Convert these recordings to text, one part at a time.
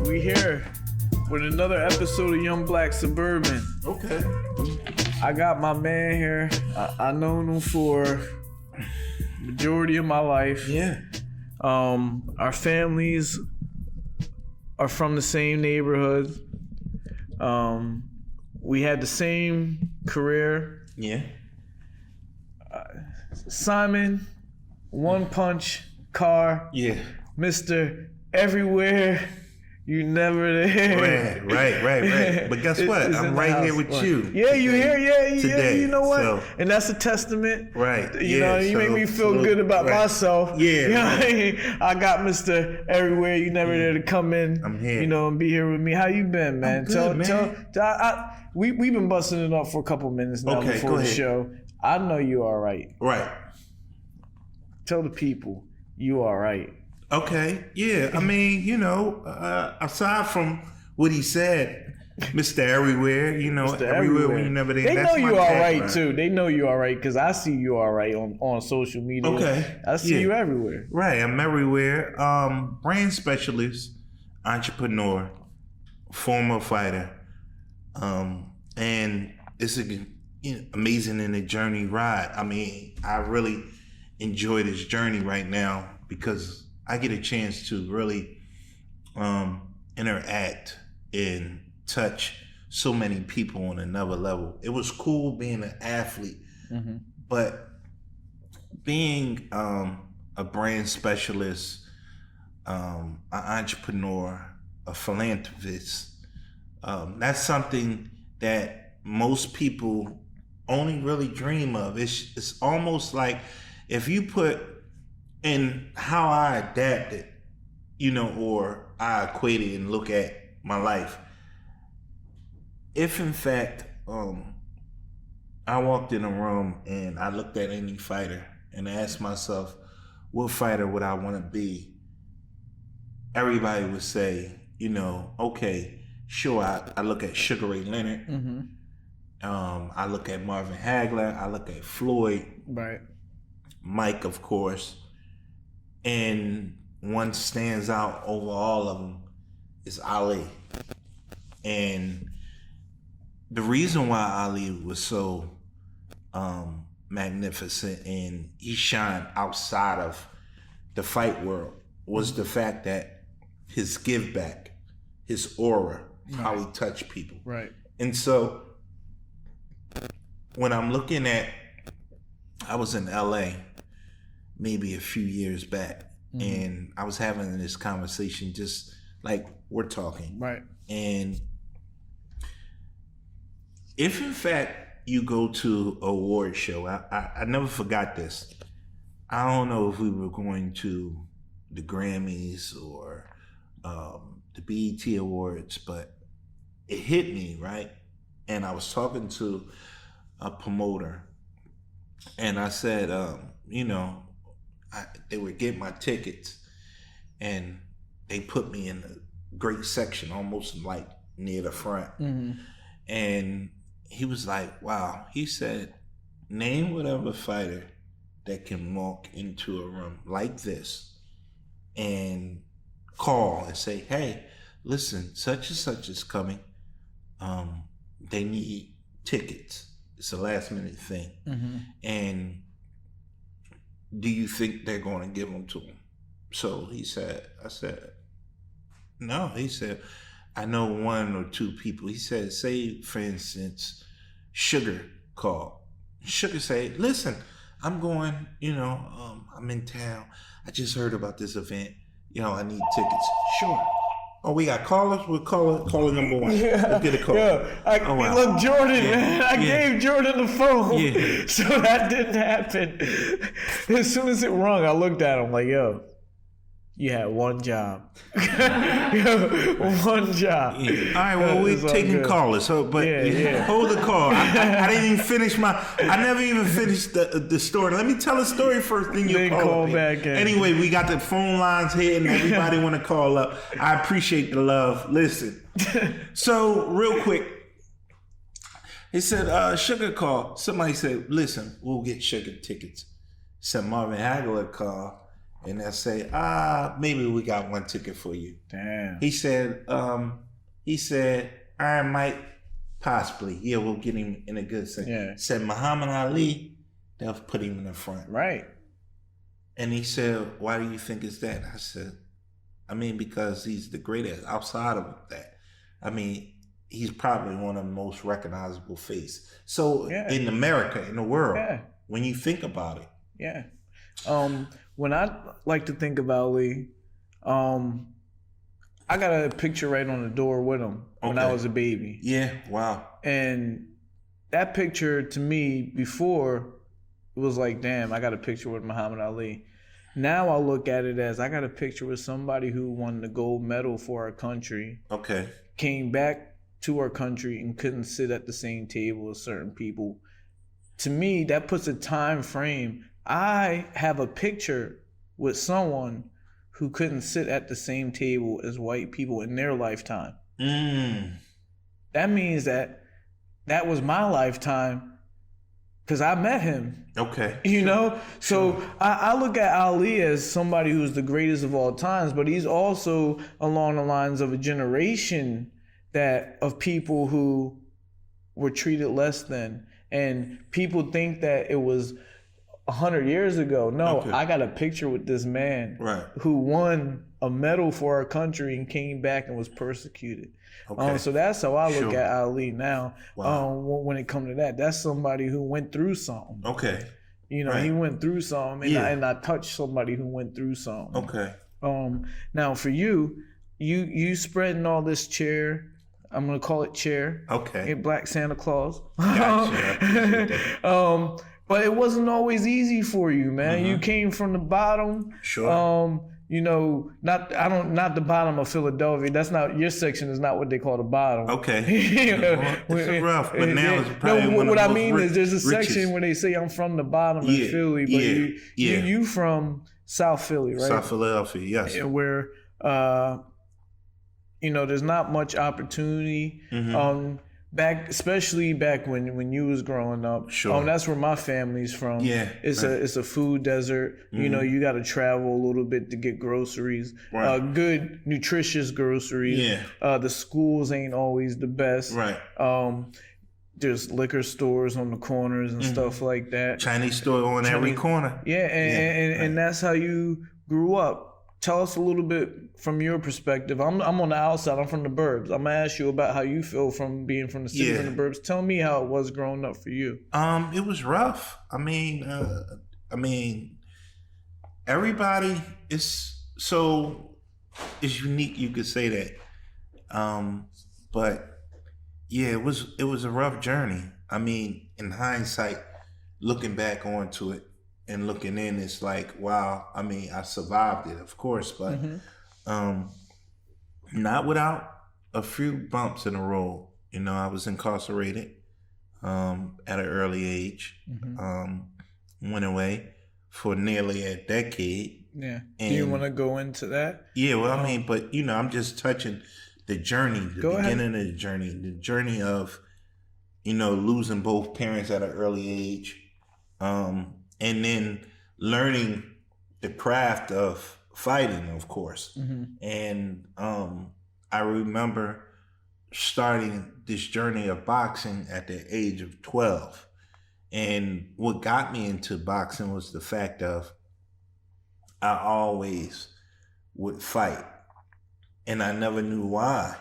We here with another episode of Young Black Suburban. Okay. I got my man here. I known him for majority of my life. Yeah. Our families are from the same neighborhood. We had the same career. Yeah. Simon, One Punch, Carr. Yeah. Mr. Everywhere. You never there. Right. But guess what? I'm right here with you. Yeah, you here? Yeah, today. You know what? So, and that's a testament. Right. You know, you make me feel good about myself. Yeah. You know what I mean? I got Mr. Everywhere. You never there to come in. I'm here. You know, and be here with me. How you been, man? I'm good, man. We've been busting it up for a couple minutes now before the show. I know you all right. Right. Tell the people you all right. Okay, yeah. I mean, you know, aside from what he said, Mr. Everywhere, you know, everywhere when you never there. They know you all right too. They know you all right because I see you all right on social media. Okay, I see you everywhere. Right, I'm everywhere. Brand specialist, entrepreneur, former fighter, and it's amazing in the journey ride. I mean, I really enjoy this journey right now because I get a chance to really interact and touch so many people on another level. It was cool being an athlete, but being a brand specialist, an entrepreneur, a philanthropist, that's something that most people only really dream of. It's almost like if you put in how I adapted, you know, or I equated and look at my life. If in fact, I walked in a room and I looked at any fighter and asked myself, what fighter would I want to be? Everybody would say, you know, okay, sure, I look at Sugar Ray Leonard. I look at Marvin Hagler. I look at Floyd. Right. Mike, of course. And one stands out over all of them is Ali. And the reason why Ali was so magnificent and he shined outside of the fight world was the fact that his give back, his aura, how he touched people. Right. And so when I'm looking at, I was in LA maybe a few years back, and I was having this conversation just like we're talking. Right. And if in fact you go to a award show, I never forgot this. I don't know if we were going to the Grammys or the BET Awards, but it hit me, right? And I was talking to a promoter, and I said, you know, they would get my tickets, and they put me in a great section, almost like near the front. And he was like, wow. He said, name whatever fighter that can walk into a room like this and call and say, hey, listen, such and such is coming. They need tickets. It's a last minute thing. And do you think they're going to give them to him? So I said, no. He said, I know one or two people. He said, say, for instance, Sugar called. Sugar said, listen, I'm going, you know, I'm in town. I just heard about this event. You know, I need tickets. Sure. Oh, we got callers? We'll caller number one. Let's get a call. Look, Jordan, man. I gave Jordan the phone. Yeah. So that didn't happen. As soon as it rung, I looked at him like, yo, you had one job. One job. Yeah. All right, well, we're taking callers. So, but hold the call. I didn't even finish I never even finished the story. Let me tell a story first, then you call back in. Anyway, we got the phone lines here and everybody want to call up. I appreciate the love. Listen. So, real quick. He said, Sugar called. Somebody said, listen, we'll get Sugar tickets. Said Marvin Hagler called. and they'll say, maybe we got one ticket for you. Damn. He said, Iron Mike, possibly. Yeah, we'll get him in a good second. Yeah. Said Muhammad Ali, they'll put him in the front. Right. And he said, why do you think it's that? I said, because he's the greatest. Outside of that, he's probably one of the most recognizable faces. So in America, in the world, when you think about it. Yeah. When I like to think about Ali, I got a picture right on the door with him when I was a baby. Yeah, wow. And that picture to me before, it was like, damn, I got a picture with Muhammad Ali. Now I look at it as I got a picture with somebody who won the gold medal for our country. Okay. Came back to our country and couldn't sit at the same table as certain people. To me, that puts a time frame. I have a picture with someone who couldn't sit at the same table as white people in their lifetime. That means that was my lifetime because I met him. Okay. You know? So I look at Ali as somebody who's the greatest of all times, but he's also along the lines of a generation of people who were treated less than. And people think that it was 100 years ago. No, I got a picture with this man who won a medal for our country and came back and was persecuted. So that's how I look at Ali now. When it comes to that, that's somebody who went through something. Okay. You know, he went through something, and I touched somebody who went through something. Okay. Now for you spreading all this cheer. I'm gonna call it cheer. Okay. Black Santa Claus. Gotcha. But it wasn't always easy for you, man. You came from the bottom. Sure. You know, not the bottom of Philadelphia. That's not your section. Is not what they call the bottom. Okay. It's rough, but now it's probably one of the most there's a section where they say I'm from the bottom of Philly, but you from South Philly, right? South Philadelphia, yes. Where you know, there's not much opportunity. Especially back when you was growing up. Sure. That's where my family's from. Yeah. It's a food desert. You know, you got to travel a little bit to get groceries. Right. Good, nutritious groceries. Yeah. The schools ain't always the best. Right. There's liquor stores on the corners and stuff like that. Chinese store on every corner. Yeah, and that's how you grew up. Tell us a little bit from your perspective. I'm on the outside. I'm from the burbs. I'm gonna ask you about how you feel from being from the city from the burbs. Tell me how it was growing up for you. It was rough. Everybody is unique. You could say that. But yeah, it was a rough journey. In hindsight, looking back onto it. And looking in, it's like, wow, I survived it, of course, but not without a few bumps in the road. You know, I was incarcerated at an early age, went away for nearly a decade. Yeah. Do you want to go into that? Yeah, well, but, you know, I'm just touching the journey, the beginning of the journey of, you know, losing both parents at an early age. And then learning the craft of fighting, of course. And I remember starting this journey of boxing at the age of 12. And what got me into boxing was the fact of I always would fight. And I never knew why.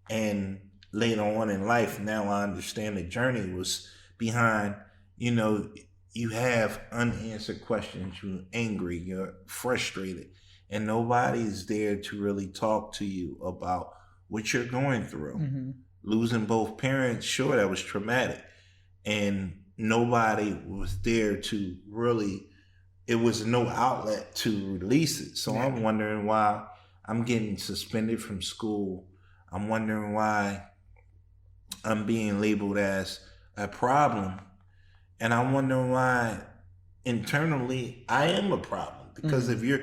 And later on in life, now I understand the journey was behind, you know, you have unanswered questions, you're angry, you're frustrated, and nobody's there to really talk to you about what you're going through. Losing both parents, sure, that was traumatic. And nobody was there to really, it was no outlet to release it. So I'm wondering why I'm getting suspended from school. I'm wondering why I'm being labeled as a problem. And I'm wondering why internally I am a problem. Because if you're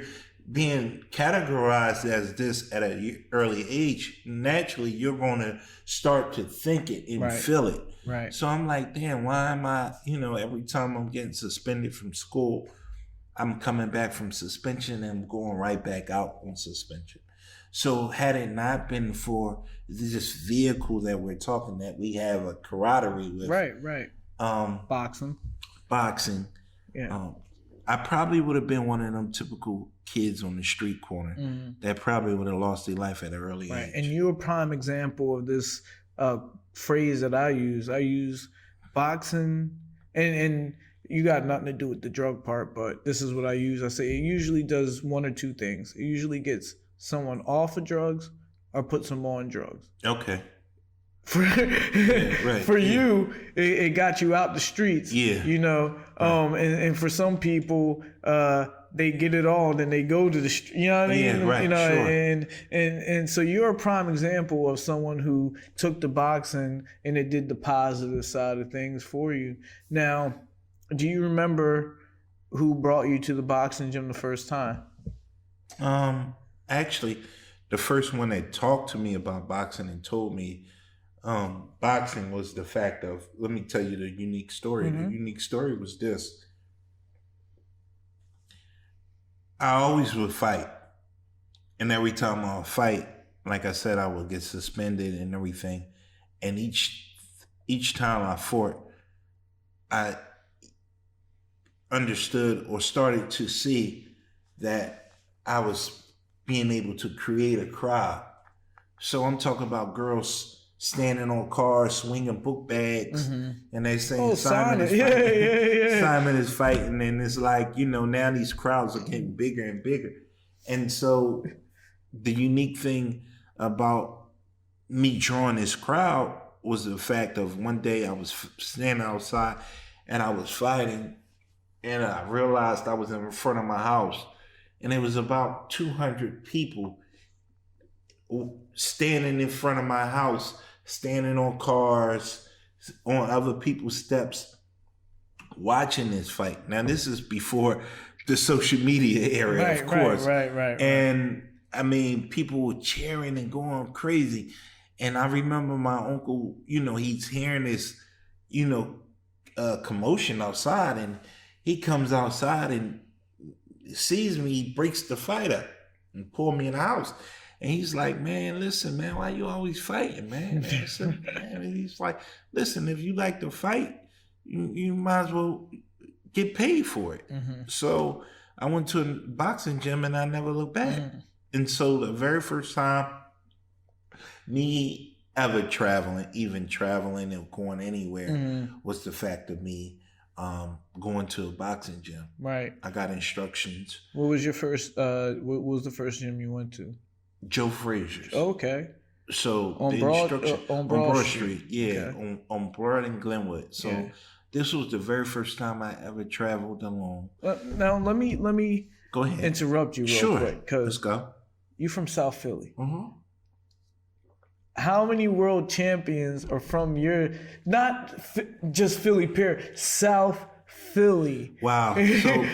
being categorized as this at an early age, naturally you're going to start to think it and feel it. Right. So I'm like, damn, why am I, you know, every time I'm getting suspended from school, I'm coming back from suspension and going right back out on suspension. So had it not been for this vehicle that we're talking, that we have a camaraderie with, right, boxing, yeah, I probably would have been one of them typical kids on the street corner that probably would have lost their life at an early age. And you're a prime example of this phrase that I use. I use boxing, and you got nothing to do with the drug part, but this is what I use. I say it usually does one or two things. It usually gets someone off of drugs or puts them on drugs. Okay. For you, it got you out the streets. Yeah. You know, and for some people, they get it all and then they go to the street. You know what I mean? Yeah, right. You know, Sure. and so you're a prime example of someone who took the boxing and it did the positive side of things for you. Now, do you remember who brought you to the boxing gym the first time? Actually, the first one that talked to me about boxing and told me boxing was the fact of, let me tell you the unique story. The unique story was this. I always would fight. And every time I would fight, like I said, I would get suspended and everything. And each time I fought, I understood or started to see that I was being able to create a crowd. So I'm talking about girls standing on cars, swinging book bags, and they saying Simon is fighting. Simon is fighting, and it's like, now these crowds are getting bigger and bigger. And so the unique thing about me drawing this crowd was the fact of one day I was standing outside and I was fighting, and I realized I was in front of my house, and it was about 200 people standing in front of my house, standing on cars, on other people's steps, watching this fight. Now, this is before the social media era, of course. Right. And I mean, people were cheering and going crazy. And I remember my uncle, he's hearing this, commotion outside, and he comes outside and sees me, he breaks the fight up and pull me in the house. And he's like, man, listen, man, why you always fighting, man? Listen, man. And he's like, listen, if you like to fight, you might as well get paid for it. So I went to a boxing gym and I never looked back. And so the very first time me ever even traveling and going anywhere was the fact of me going to a boxing gym. Right. I got instructions. What was your first, what was the first gym you went to? Joe Frazier's. Okay. So on Broad Street. Yeah, okay. on Broad and Glenwood. So this was the very first time I ever traveled alone. Now let me go ahead. Interrupt you real quick, because let's go. You from South Philly. How many world champions are from your, not just Philly, period, South Philly? Wow. So,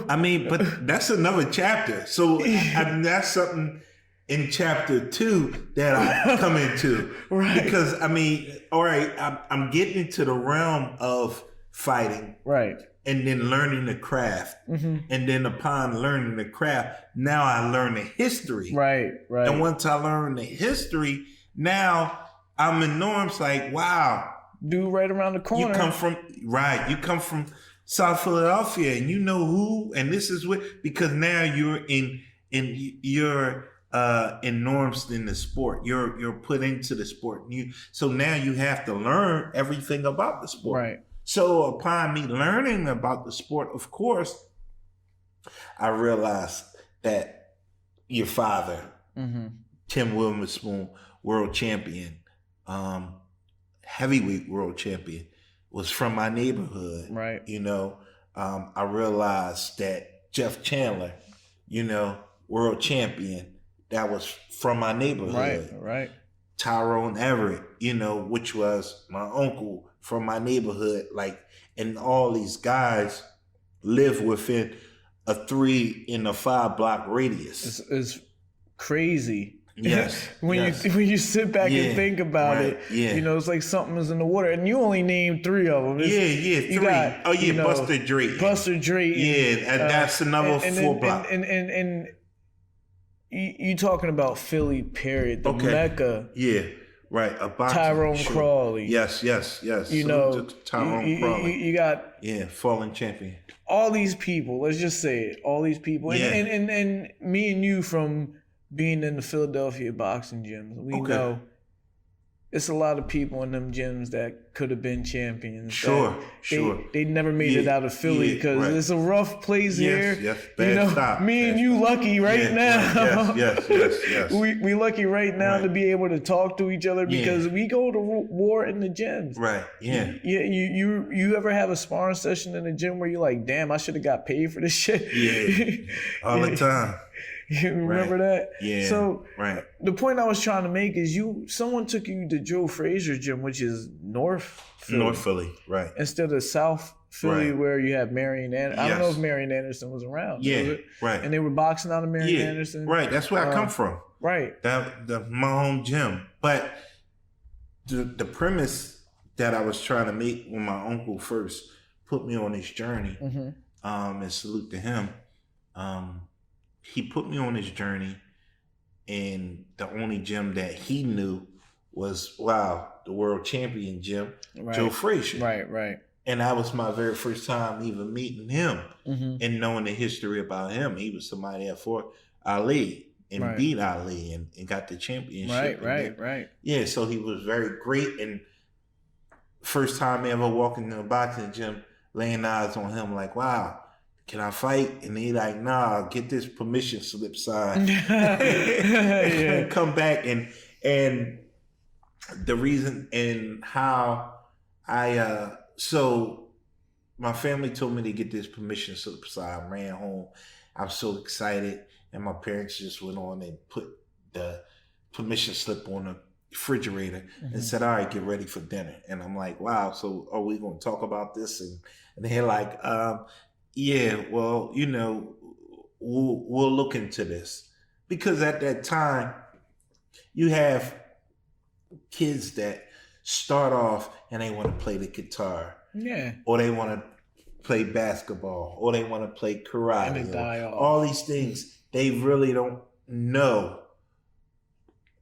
I mean, but that's another chapter. So that's something in chapter 2 that I come into. Right. Because, I mean, all right, I'm getting into the realm of fighting. Right. And then learning the craft. And then upon learning the craft, now I learn the history. Right. And once I learn the history, now I'm in Norm's like, wow. Dude right around the corner. You come from South Philadelphia, and you know who, and this is what, because now you're in Norm's in the sport. You're put into the sport. So now you have to learn everything about the sport. Right. So upon me learning about the sport, of course, I realized that your father, Tim Witherspoon, world champion, heavyweight world champion, was from my neighborhood. Right. I realized that Jeff Chandler, world champion, that was from my neighborhood. Right. Tyrone Everett, which was my uncle from my neighborhood, and all these guys live within a 3 and a 5 block radius. It's crazy. Yes. when yes. you sit back and think about right, it, yeah. you know, it's like something is in the water. And you only named 3 of them. Three. You got, you know, Buster Drayton. Buster Drayton. Yeah, and that's another 4 block. And you talking about Philly, period, the Mecca. Yeah, right. A boxing. Tyrone Crawley. Yes. You know, Tyrone Crawley. You got fallen champion. all these people. Let's just say it. All these people. Yeah. And me and you from being in the Philadelphia boxing gyms, we know it's a lot of people in them gyms that could have been champions. Sure. They never made it out of Philly because it's a rough place here. Yes, bad stop. Me and you lucky right now. Yes. We lucky right now to be able to talk to each other because we go to war in the gyms. Right. Yeah. You ever have a sparring session in the gym where you're like, damn, I should have got paid for this shit? Yeah. All the time. You remember that? Yeah. So the point I was trying to make is someone took you to Joe Frazier's gym, which is North Philly, right? Instead of South Philly, where you have Marion Anderson. I don't know if Marion Anderson was around. Yeah, right. And they were boxing out of Marion Anderson. Right. That's where I come from. Right. My home gym. But the premise that I was trying to make when my uncle first put me on this journey, and salute to him. He put me on this journey, and the only gym that he knew was, the world champion gym, Joe Frazier. Right. And that was my very first time even meeting him and knowing the history about him. He was somebody that fought Ali and beat Ali and got the championship. Right. Yeah, so he was very great. And first time ever walking in a boxing gym, laying eyes on him, like, wow. Can I fight? And he like, nah, get this permission slip signed. Come back and the reason and how so my family told me to get this permission slip signed. I ran home. I was so excited, and my parents just went on and put the permission slip on the refrigerator and said, all right, get ready for dinner. And I'm like, wow, so are we gonna talk about this? And they're like, yeah, well, you know, we'll look into this. Because at that time, you have kids that start off and they want to play the guitar. Yeah. Or they want to play basketball. Or they want to play karate. And die off. All these things, they really don't know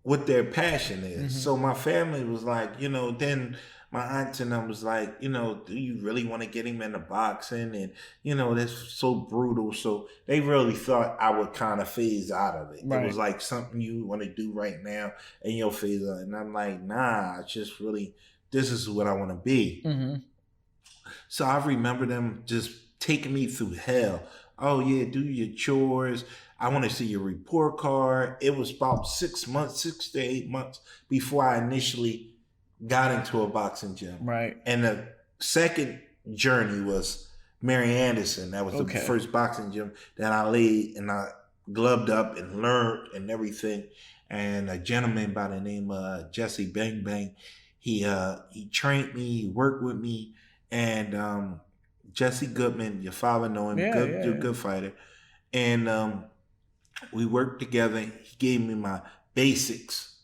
what their passion is. So my family was like, you know, then my aunt and them was like, you know, do you really want to get him into boxing? And, you know, that's so brutal. So they really thought I would kind of phase out of it. Right. It was like something you want to do right now and you'll phase out. And I'm like, nah, it's just really, this is what I want to be. So I remember them just taking me through hell. Oh, yeah, do your chores. I want to see your report card. It was about 6 to 8 months before I initially got into a boxing gym. Right. And the second journey was Mary Anderson. That was the first boxing gym that I laid and I gloved up and learned and everything. And a gentleman by the name of Jesse Bang Bang, he trained me, he worked with me. And Jesse Goodman, your father know him, good fighter. And we worked together. He gave me my basics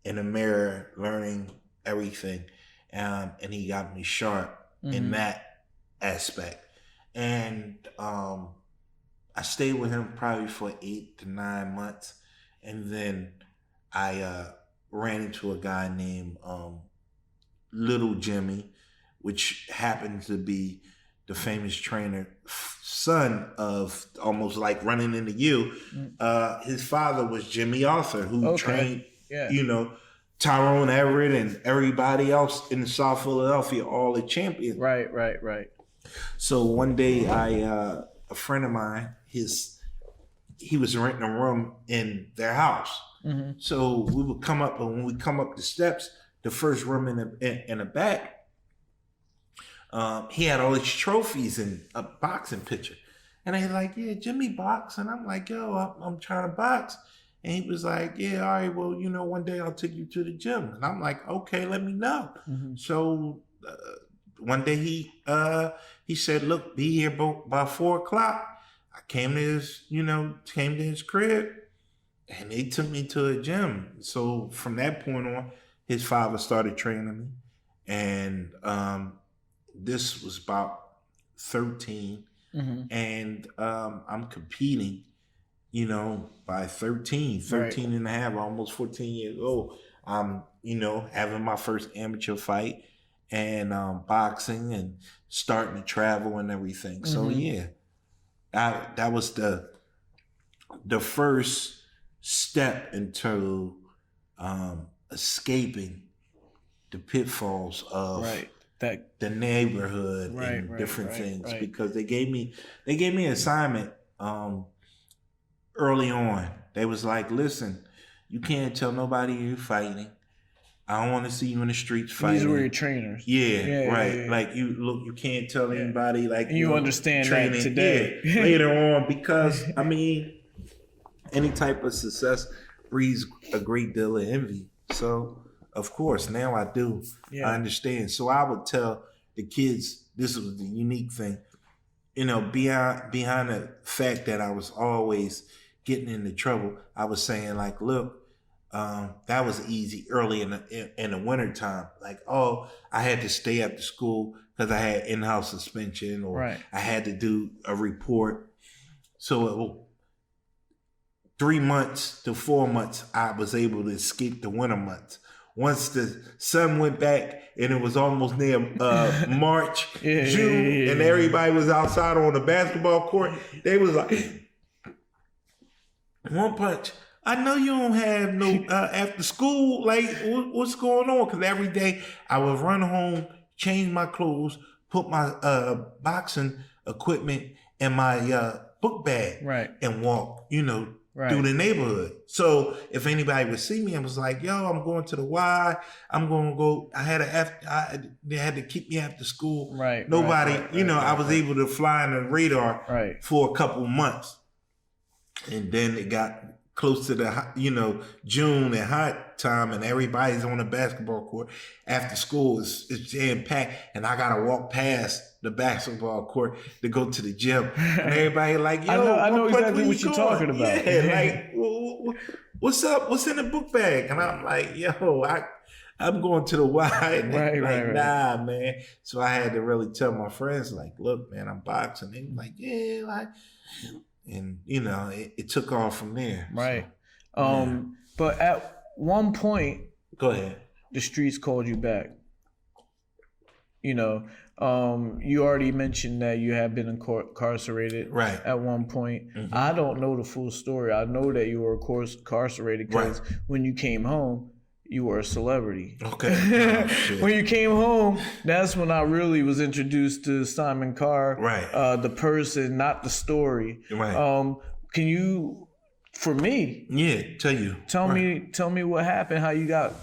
in the mirror, learning everything, and he got me sharp in that aspect. And I stayed with him probably for 8 to 9 months, and then I ran into a guy named Little Jimmy, which happens to be the famous trainer, son of Almost Like Running Into You. His father was Jimmy Arthur, who trained, you know, Tyrone Everett and everybody else in South Philadelphia, all the champions. Right. So one day, a friend of mine, he was renting a room in their house. So we would come up, and when we come up the steps, the first room in the back, he had all these trophies and a boxing picture. And they like, yeah, Jimmy box. And I'm like, yo, I'm trying to box. And he was like, yeah, all right, well, you know, one day I'll take you to the gym. And I'm like, okay, let me know. So one day he said, look, be here by 4 o'clock. I came to his crib. And they took me to a gym. So from that point on, his father started training me. And this was about 13. And I'm competing, by 13 and a half, almost 14 years old. I'm, having my first amateur fight and boxing and starting to travel and everything. So yeah, that was the first step into escaping the pitfalls of the neighborhood and different things. Because they gave me an assignment early on. They was like, listen, you can't tell nobody you're fighting. I don't want to see you in the streets fighting. These were your trainers. Yeah, right. Yeah. Like you can't tell anybody. Like and you understand training that today. Later on, because I mean, any type of success breeds a great deal of envy. So of course now I do. Yeah. I understand. So I would tell the kids, this was the unique thing, behind the fact that I was always getting into trouble, I was saying like, look, that was easy early in the wintertime. Like, I had to stay after school because I had in-house suspension, or I had to do a report. So 3 months to 4 months, I was able to escape the winter months. Once the sun went back and it was almost near March, June, and everybody was outside on the basketball court, they was like, One Punch, I know you don't have no after school. Like, what's going on? Because every day I would run home, change my clothes, put my boxing equipment in my book bag, and walk, through the neighborhood. So if anybody would see me and was like, yo, I'm going to the Y, I'm going to go, they had to keep me after school. Nobody, I was able to fly on the radar for a couple months. And then it got close to the, June and hot time, and everybody's on the basketball court after school. It's jam packed, and I got to walk past the basketball court to go to the gym. And everybody like, yo, I know exactly what you're talking about. Yeah, like, what's up? What's in the book bag? And I'm like, yo, I'm going to the Y. And nah, man. So I had to really tell my friends, like, look, man, I'm boxing. They were like, yeah, like, and it took off from there. So, but at one point, go ahead, the streets called you back. You already mentioned that you have been incarcerated at one point. I don't know the full story. I know that you were, of course, incarcerated because when you came home, you were a celebrity. Okay. When you came home, that's when I really was introduced to Simon Carr. The person, not the story. Can you, for me? Yeah, tell me what happened, how you got,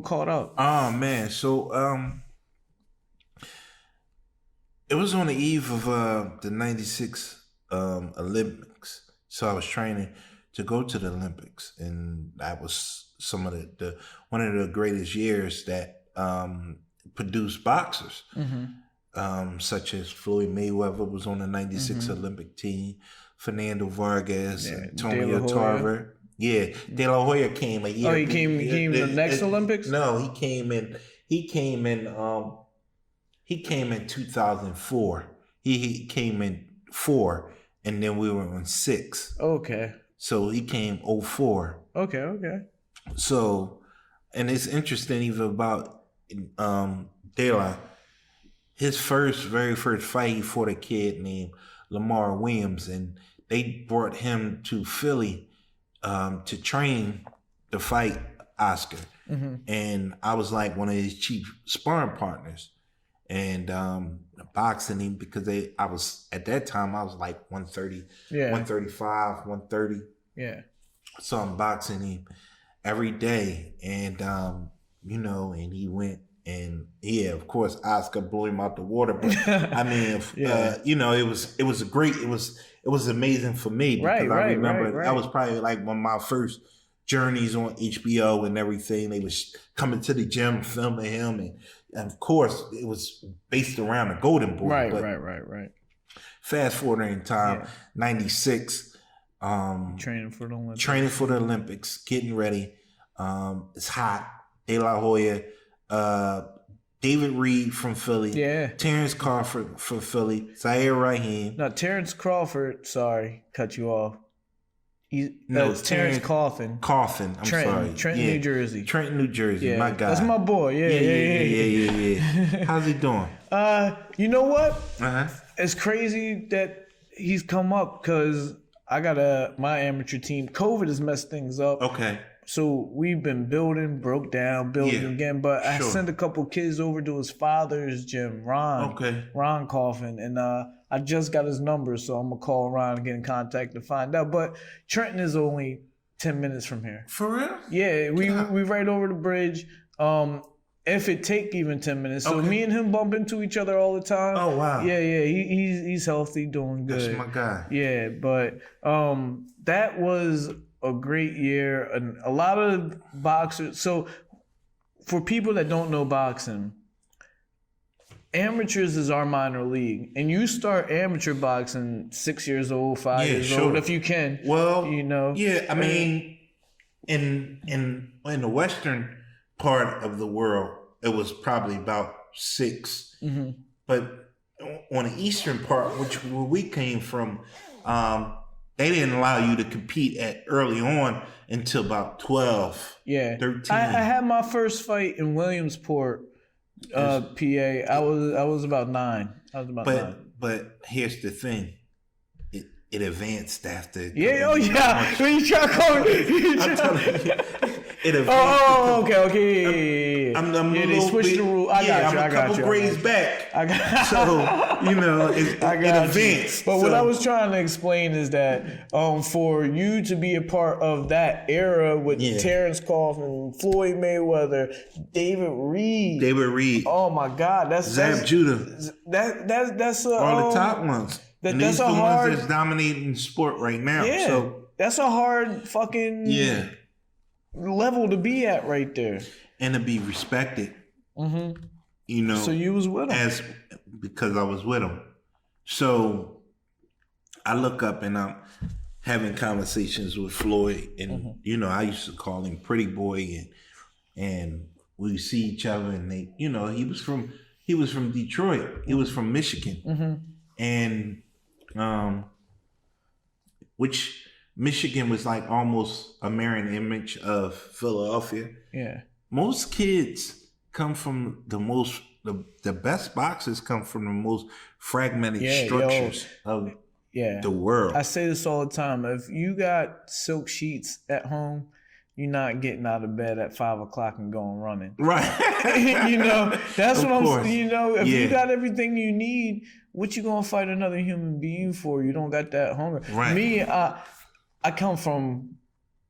caught up. Oh man. So it was on the eve of the 96 Olympics. So I was training to go to the Olympics, and that was some of the one of the greatest years that produced boxers, such as Floyd Mayweather was on the 96 Olympic team, Fernando Vargas, Antonio Tarver. Yeah, De La Hoya came a year. Oh, he came the next Olympics? No, he came in 2004. He came in 4, and then we were on 6. Okay. So he came 04. Okay. So, and it's interesting even about De La. His very first fight, he fought a kid named Lamar Williams, and they brought him to Philly to train to fight Oscar. And I was like one of his chief sparring partners, and boxing him because I was at that time I was like 130, 135, 130. Yeah. So I'm boxing him every day, and and he went, and of course Oscar blew him out the water, but I mean, it was amazing for me because I remember that was probably like one of my first journeys on HBO and everything. They was coming to the gym, filming him, and of course it was based around the Golden Boy. Right. Fast forwarding in time, 96. Training for the Olympics. Training for the Olympics, getting ready. It's hot. De La Hoya, David Reed from Philly, Terrence Carr for Philly, Zaire Rahim. No, Terrence Crawford. Sorry, cut you off. It's Terrence Coffin. Coffin. I'm sorry. Trenton, New Jersey. Trenton, New Jersey. Yeah, my guy. That's my boy. Yeah. How's he doing? You know what? It's crazy that he's come up because I got my amateur team. COVID has messed things up. Okay. So we've been building again. But I sent a couple kids over to his father's gym, Ron Coffin, and I just got his number, so I'm gonna call Ron and get in contact to find out. But Trenton is only 10 minutes from here. For real? Yeah, we right over the bridge. If it take even 10 minutes. So me and him bump into each other all the time. Oh wow. Yeah. He's healthy, doing good. That's my guy. Yeah, but that was a great year, and a lot of boxers. So for people that don't know boxing, amateurs is our minor league, and you start amateur boxing 6 years old, 5 years old, if you can. Well, Yeah, I mean, in the western part of the world, it was probably about 6. Mm-hmm. But on the eastern part, where we came from, they didn't allow you to compete at early on until about 12, 13. I had my first fight in Williamsport, PA. I was about 9. But here's the thing. It advanced after. When you try to call me. I'm telling you. It advanced. Okay. They switched the rule. I got you. I'm a couple grades back. I got So, it advanced. But what I was trying to explain is that for you to be a part of that era with Terrence Coffin, Floyd Mayweather, David Reed. Oh my God, that's Zab Judah. That's all the top ones. That's a hard ones that's dominating sport right now. Yeah, so that's a hard fucking level to be at right there, and to be respected. Mm-hmm. So you was with him because I was with him. So I look up and I'm having conversations with Floyd, and I used to call him Pretty Boy, and we see each other, and they, he was from Detroit, he was from Michigan, and which Michigan was like almost a mirror image of Philadelphia. Yeah. Most kids come from the best boxers come from the most fragmented structures of the world. I say this all the time. If you got silk sheets at home, you're not getting out of bed at 5 o'clock and going running. Right. That's what I'm saying. If you got everything you need, what you gonna fight another human being for? You don't got that hunger. Right. Me, I come from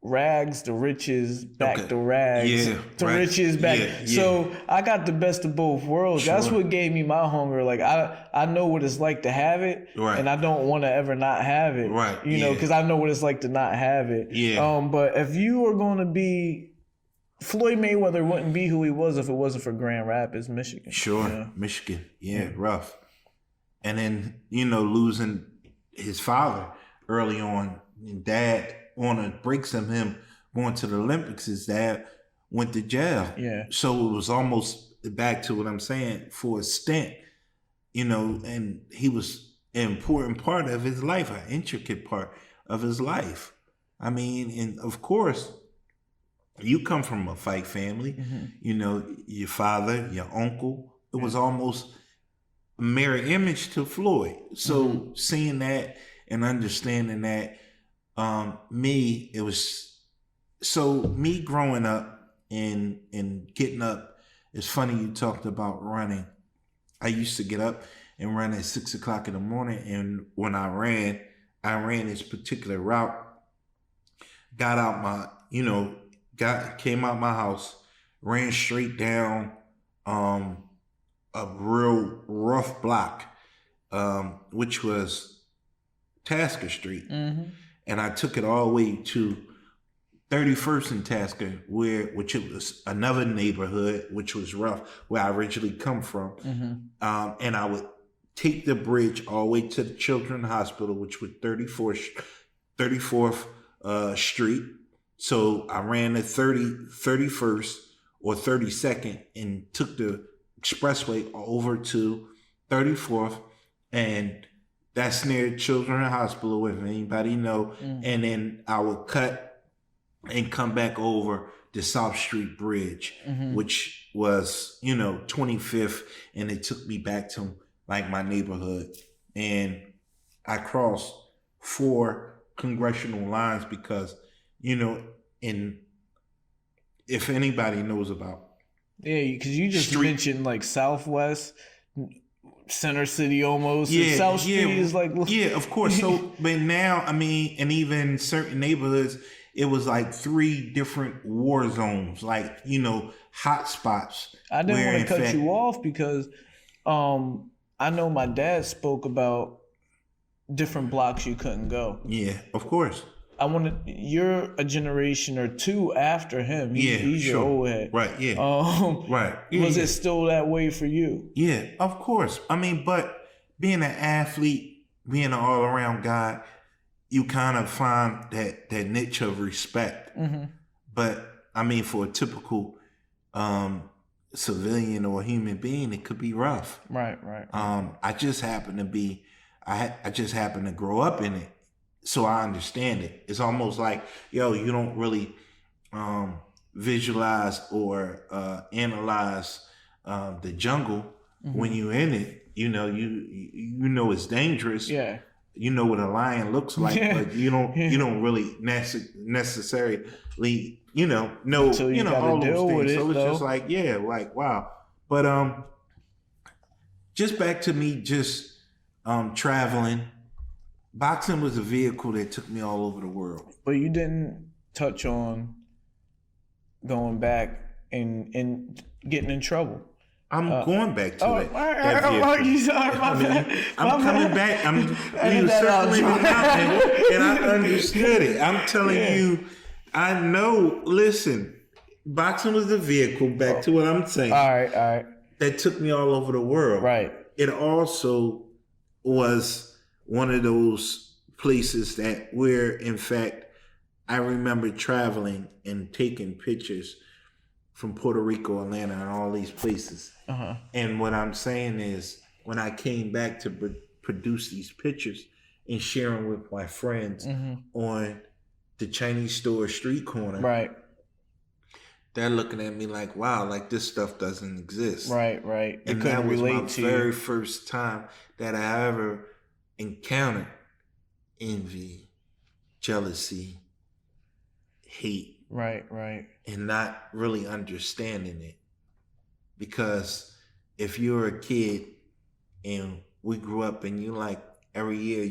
rags to riches, back to rags to riches, back. So I got the best of both worlds. Sure. That's what gave me my hunger. Like I know what it's like to have it, and I don't want to ever not have it. Right. Because I know what it's like to not have it. Yeah. But if you are going to be, Floyd Mayweather wouldn't be who he was if it wasn't for Grand Rapids, Michigan. Sure. Michigan. Yeah, rough. And then, losing his father early on, and dad breaks of him going to the Olympics, his dad went to jail. Yeah. So it was almost back to what I'm saying, for a stint, and he was an important part of his life, an intricate part of his life. I mean, and of course, you come from a fight family, your father, your uncle, it was almost a mirror image to Floyd. So seeing that and understanding that, me growing up and getting up, it's funny you talked about running. I used to get up and run at 6 o'clock in the morning, and when I ran this particular route, got out my, came out my house, ran straight down a real rough block, which was Tasker Street. And I took it all the way to 31st and Tasker, which it was another neighborhood, which was rough, where I originally come from. And I would take the bridge all the way to the Children's Hospital, which was 34th 34th Street. So I ran the 31st or 32nd and took the expressway over to 34th, and that's near Children's Hospital, if anybody know. And then I would cut and come back over the South Street Bridge, which was, 25th, and it took me back to like my neighborhood. And I crossed 4 congressional lines because, and if anybody knows about because you just mentioned like Southwest, Center City almost. South Street is like... of course. So, but now, and even certain neighborhoods, it was like 3 different war zones, like, hot spots. I didn't want to cut you off because I know my dad spoke about different blocks you couldn't go. Yeah, of course. You're a generation or 2 after him. He's your old head. Right, yeah. Right. Yeah, was it still that way for you? Yeah, of course. But being an athlete, being an all-around guy, you kind of find that niche of respect. But, for a typical civilian or human being, it could be rough. Right. I just happen to grow up in it. So I understand it. It's almost like, you don't really visualize or analyze the jungle when you're in it. You know it's dangerous. Yeah. You know what a lion looks like, but you don't really necessarily know all those things. So it's just like wow. But just back to me just traveling. Boxing was a vehicle that took me all over the world. But you didn't touch on going back and getting in trouble. I'm going back to it. I'm coming back. You circling me out, and I understood it. I'm telling you, I know. Listen, boxing was the vehicle. Back to what I'm saying. All right. That took me all over the world. Right. It also was one of those places where, in fact, I remember traveling and taking pictures from Puerto Rico, Atlanta, and all these places. And what I'm saying is, when I came back to produce these pictures and share them with my friends on the Chinese store street corner, right? They're looking at me like, wow, like this stuff doesn't exist. Right. And that was my very first time that I ever encountered envy, jealousy, hate. Right. And not really understanding it. Because if you're a kid and we grew up and you like every year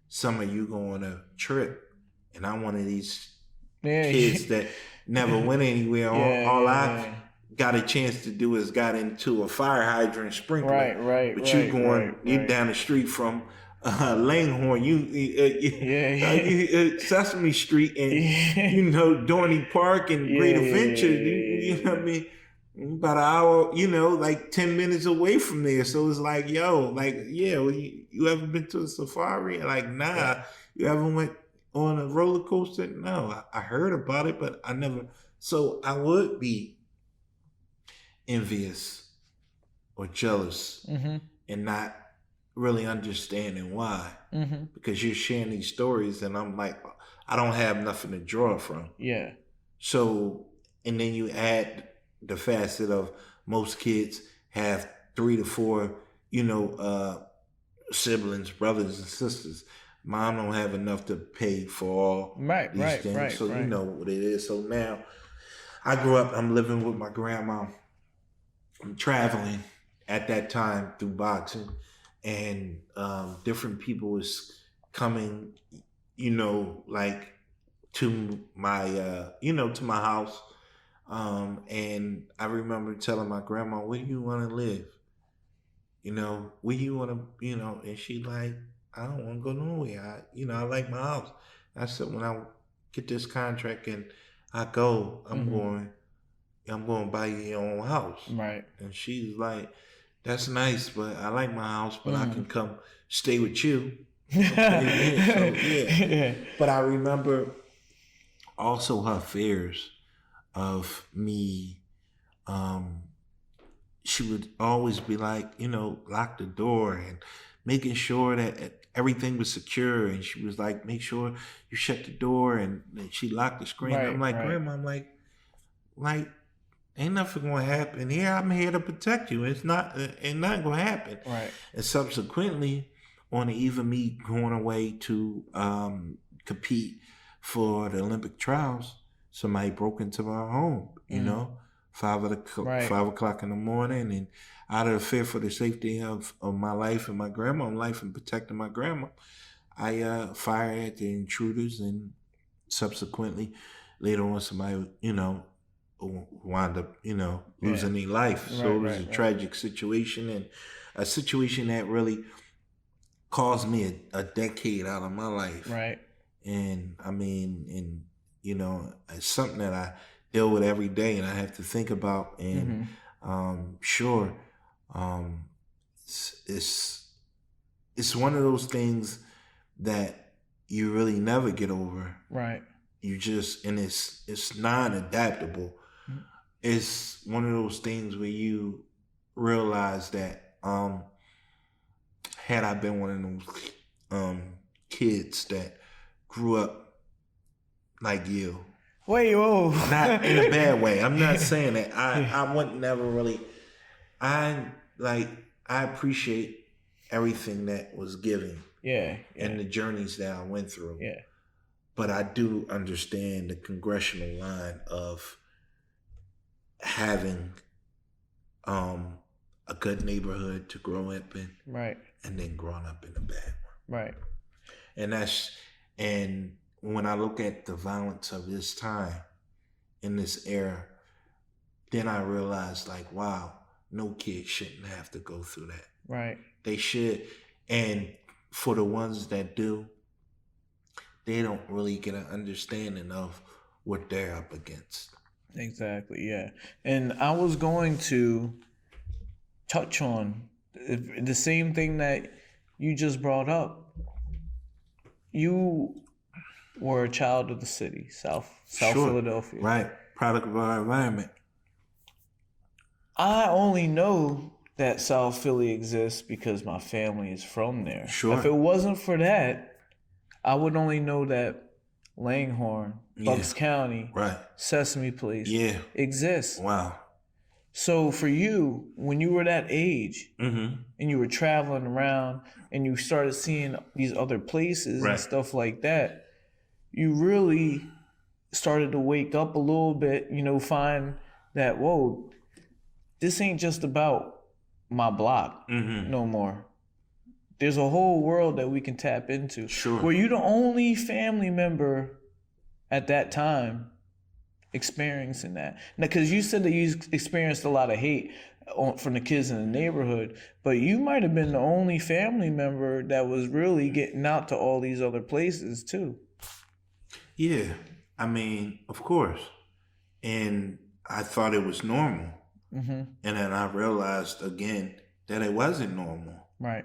summer you go on a trip, and I'm one of these kids that never went anywhere. All I got a chance to do is got into a fire hydrant sprinkler. Right. But you down the street from Langhorne, Sesame Street, and Dorney Park and Great Adventure. You know what I mean? About an hour, like 10 minutes away from there. So it's like, you ever been to a safari? Like, nah. You ever went on a roller coaster? No, I heard about it, but I never. So I would be envious or jealous and not really understanding why. Because you're sharing these stories and I'm like, I don't have nothing to draw from. Yeah. So, and then you add the facet of most kids have 3 to 4, siblings, brothers and sisters. Mom don't have enough to pay for all these things. So you know what it is. So now I grew up, I'm living with my grandma. I'm traveling at that time through boxing, and different people was coming, like to my, to my house. And I remember telling my grandma, where do you want to live? Where you want to, and she like, I don't want to go nowhere. I like my house. I said, when I get this contract and I go, I'm going to buy you your own house. Right. And she's like, that's nice, but I like my house, but I can come stay with you. Yeah. But I remember also her fears of me. She would always be like, lock the door and making sure that everything was secure. And she was like, make sure you shut the door, and she locked the screen. Right, I'm like, right. Grandma, I'm like, ain't nothing gonna happen here. I'm here to protect you. Ain't nothing gonna happen. Right. And subsequently, on the eve of me going away to compete for the Olympic trials, somebody broke into my home. 5 o'clock in the morning, and out of the fear for the safety of my life and my grandma's life and protecting my grandma, I fired at the intruders, and subsequently, later on, somebody wound up losing their life. So it was a tragic situation, and a situation that really cost me a decade out of my life. Right. And I mean, it's something that I deal with every day, and I have to think about. And sure, it's one of those things that you really never get over. Right. You just, and it's non-adaptable. It's one of those things where you realize that had I been one of those kids that grew up like you. Wait, whoa. Not in a bad way. I'm not saying that. I wouldn't never really. I appreciate everything that was given. Yeah. And the journeys that I went through. Yeah. But I do understand the congressional line of having a good neighborhood to grow up in. Right. And then growing up in a bad one. Right. And when I look at the violence of this time, in this era, then I realize, like, wow, no kid shouldn't have to go through that. Right. They should. And for the ones that do, they don't really get an understanding of what they're up against. Exactly, yeah. And I was going to touch on the same thing that you just brought up. You were a child of the city, South Sure. Philadelphia. Right. Product of our environment. I only know that South Philly exists because my family is from there. Sure. If it wasn't for that, I would only know that Langhorne, Bucks County, right, Sesame Place exists. Wow. So for you, when you were that age and you were traveling around and you started seeing these other places and stuff like that, you really started to wake up a little bit, find that, whoa, this ain't just about my block no more. There's a whole world that we can tap into. Sure. Were you the only family member at that time experiencing that? Now, because you said that you experienced a lot of hate from the kids in the neighborhood, but you might have been the only family member that was really getting out to all these other places too. Yeah, I mean, of course. And I thought it was normal. And then I realized again that it wasn't normal. Right.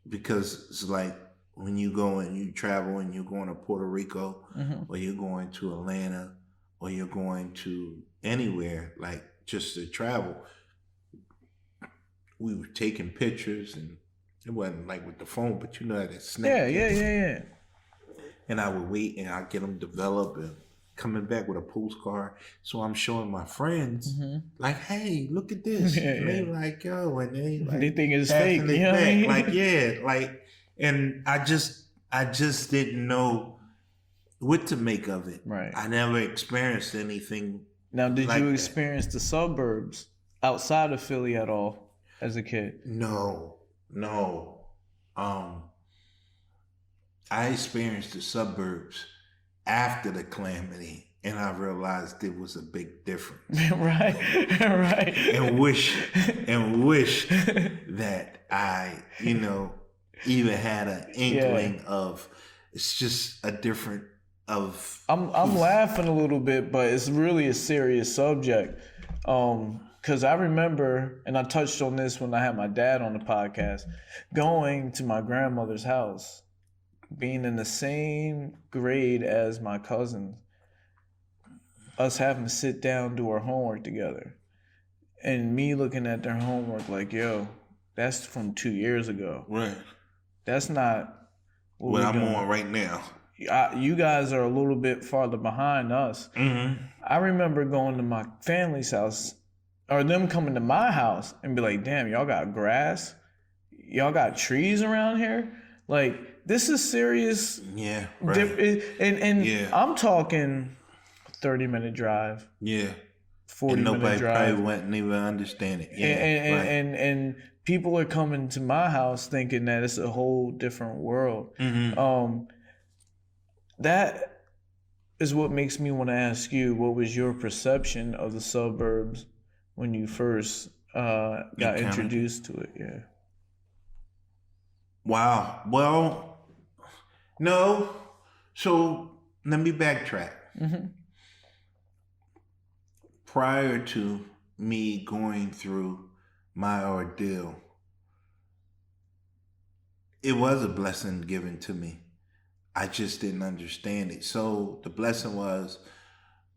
Because it's like when you go and you travel and you're going to Puerto Rico or you're going to Atlanta or you're going to anywhere, like just to travel, we were taking pictures, and it wasn't like with the phone, but that snap. Yeah. And I would wait and I'd get them developed and coming back with a postcard. So I'm showing my friends, like, hey, look at this. And they like, yo, and they like, they think it's fake. You know what I mean? Like, and I just didn't know what to make of it. Right. I never experienced anything. Now, did like you experience the suburbs outside of Philly at all as a kid? No. I experienced the suburbs after the calamity, and I realized there was a big difference. right. And wish that I, even had an inkling of. It's just a different of. I'm laughing a little bit, but it's really a serious subject. Because I remember, and I touched on this when I had my dad on the podcast, going to my grandmother's house being in the same grade as my cousins, us having to sit down, do our homework together, and me looking at their homework like, yo, that's from 2 years ago. Right. That's not what I'm on right now. You guys are a little bit farther behind us. Mm-hmm. I remember going to my family's house, or them coming to my house and be like, damn, y'all got grass? Y'all got trees around here? Like, this is serious. Yeah, right. And I'm talking 30-minute drive. Yeah. 40-minute drive. Probably wouldn't even understand it. Yeah, and people are coming to my house thinking that it's a whole different world. Mm-hmm. That is what makes me want to ask you, what was your perception of the suburbs when you first got introduced to it? Yeah. Wow. Well, no. So let me backtrack. Mm-hmm. Prior to me going through my ordeal, it was a blessing given to me. I just didn't understand it. So the blessing was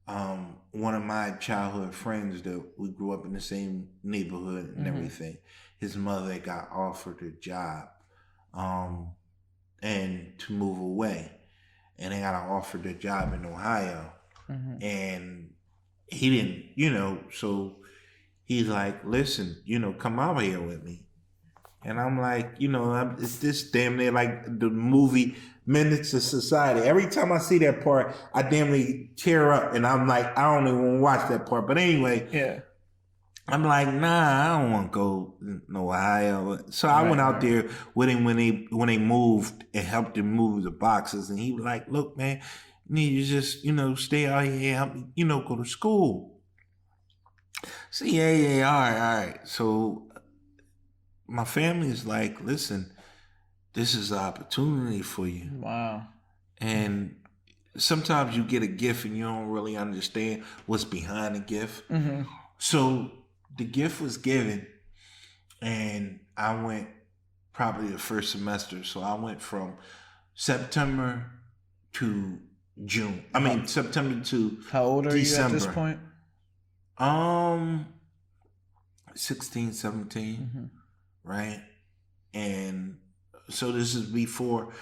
one of my childhood friends that we grew up in the same neighborhood and everything. His mother got offered a job and to move away. And they got offered a job in Ohio. And he didn't, so he's like, listen, come out here with me. And I'm like, it's this damn near like the movie Minutes of Society. Every time I see that part, I damn near tear up. And I'm like, I don't even want to watch that part. But anyway, yeah, I'm like, nah, I don't want to go in Ohio. So I went out there with him when they moved and helped him move the boxes. And he was like, look, man, you need to just, stay out here and help me, go to school. So yeah, all right. So my family is like, listen, this is an opportunity for you. Wow. And sometimes you get a gift and you don't really understand what's behind the gift. So the gift was given, and I went probably the first semester. So I went from September to June. September to How old are December. You at this point? 16, 17, right? And so this is before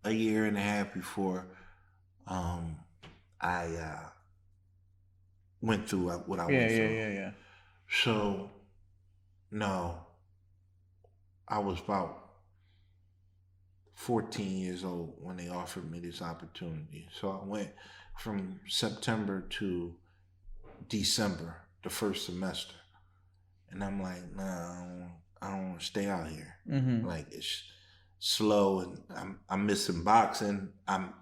a year and a half before I went through what I went through. Yeah. So, no, I was about 14 years old when they offered me this opportunity. So I went from September to December, the first semester. And I'm like, nah, I don't want to stay out here. Like, it's slow, and I'm missing boxing. I'm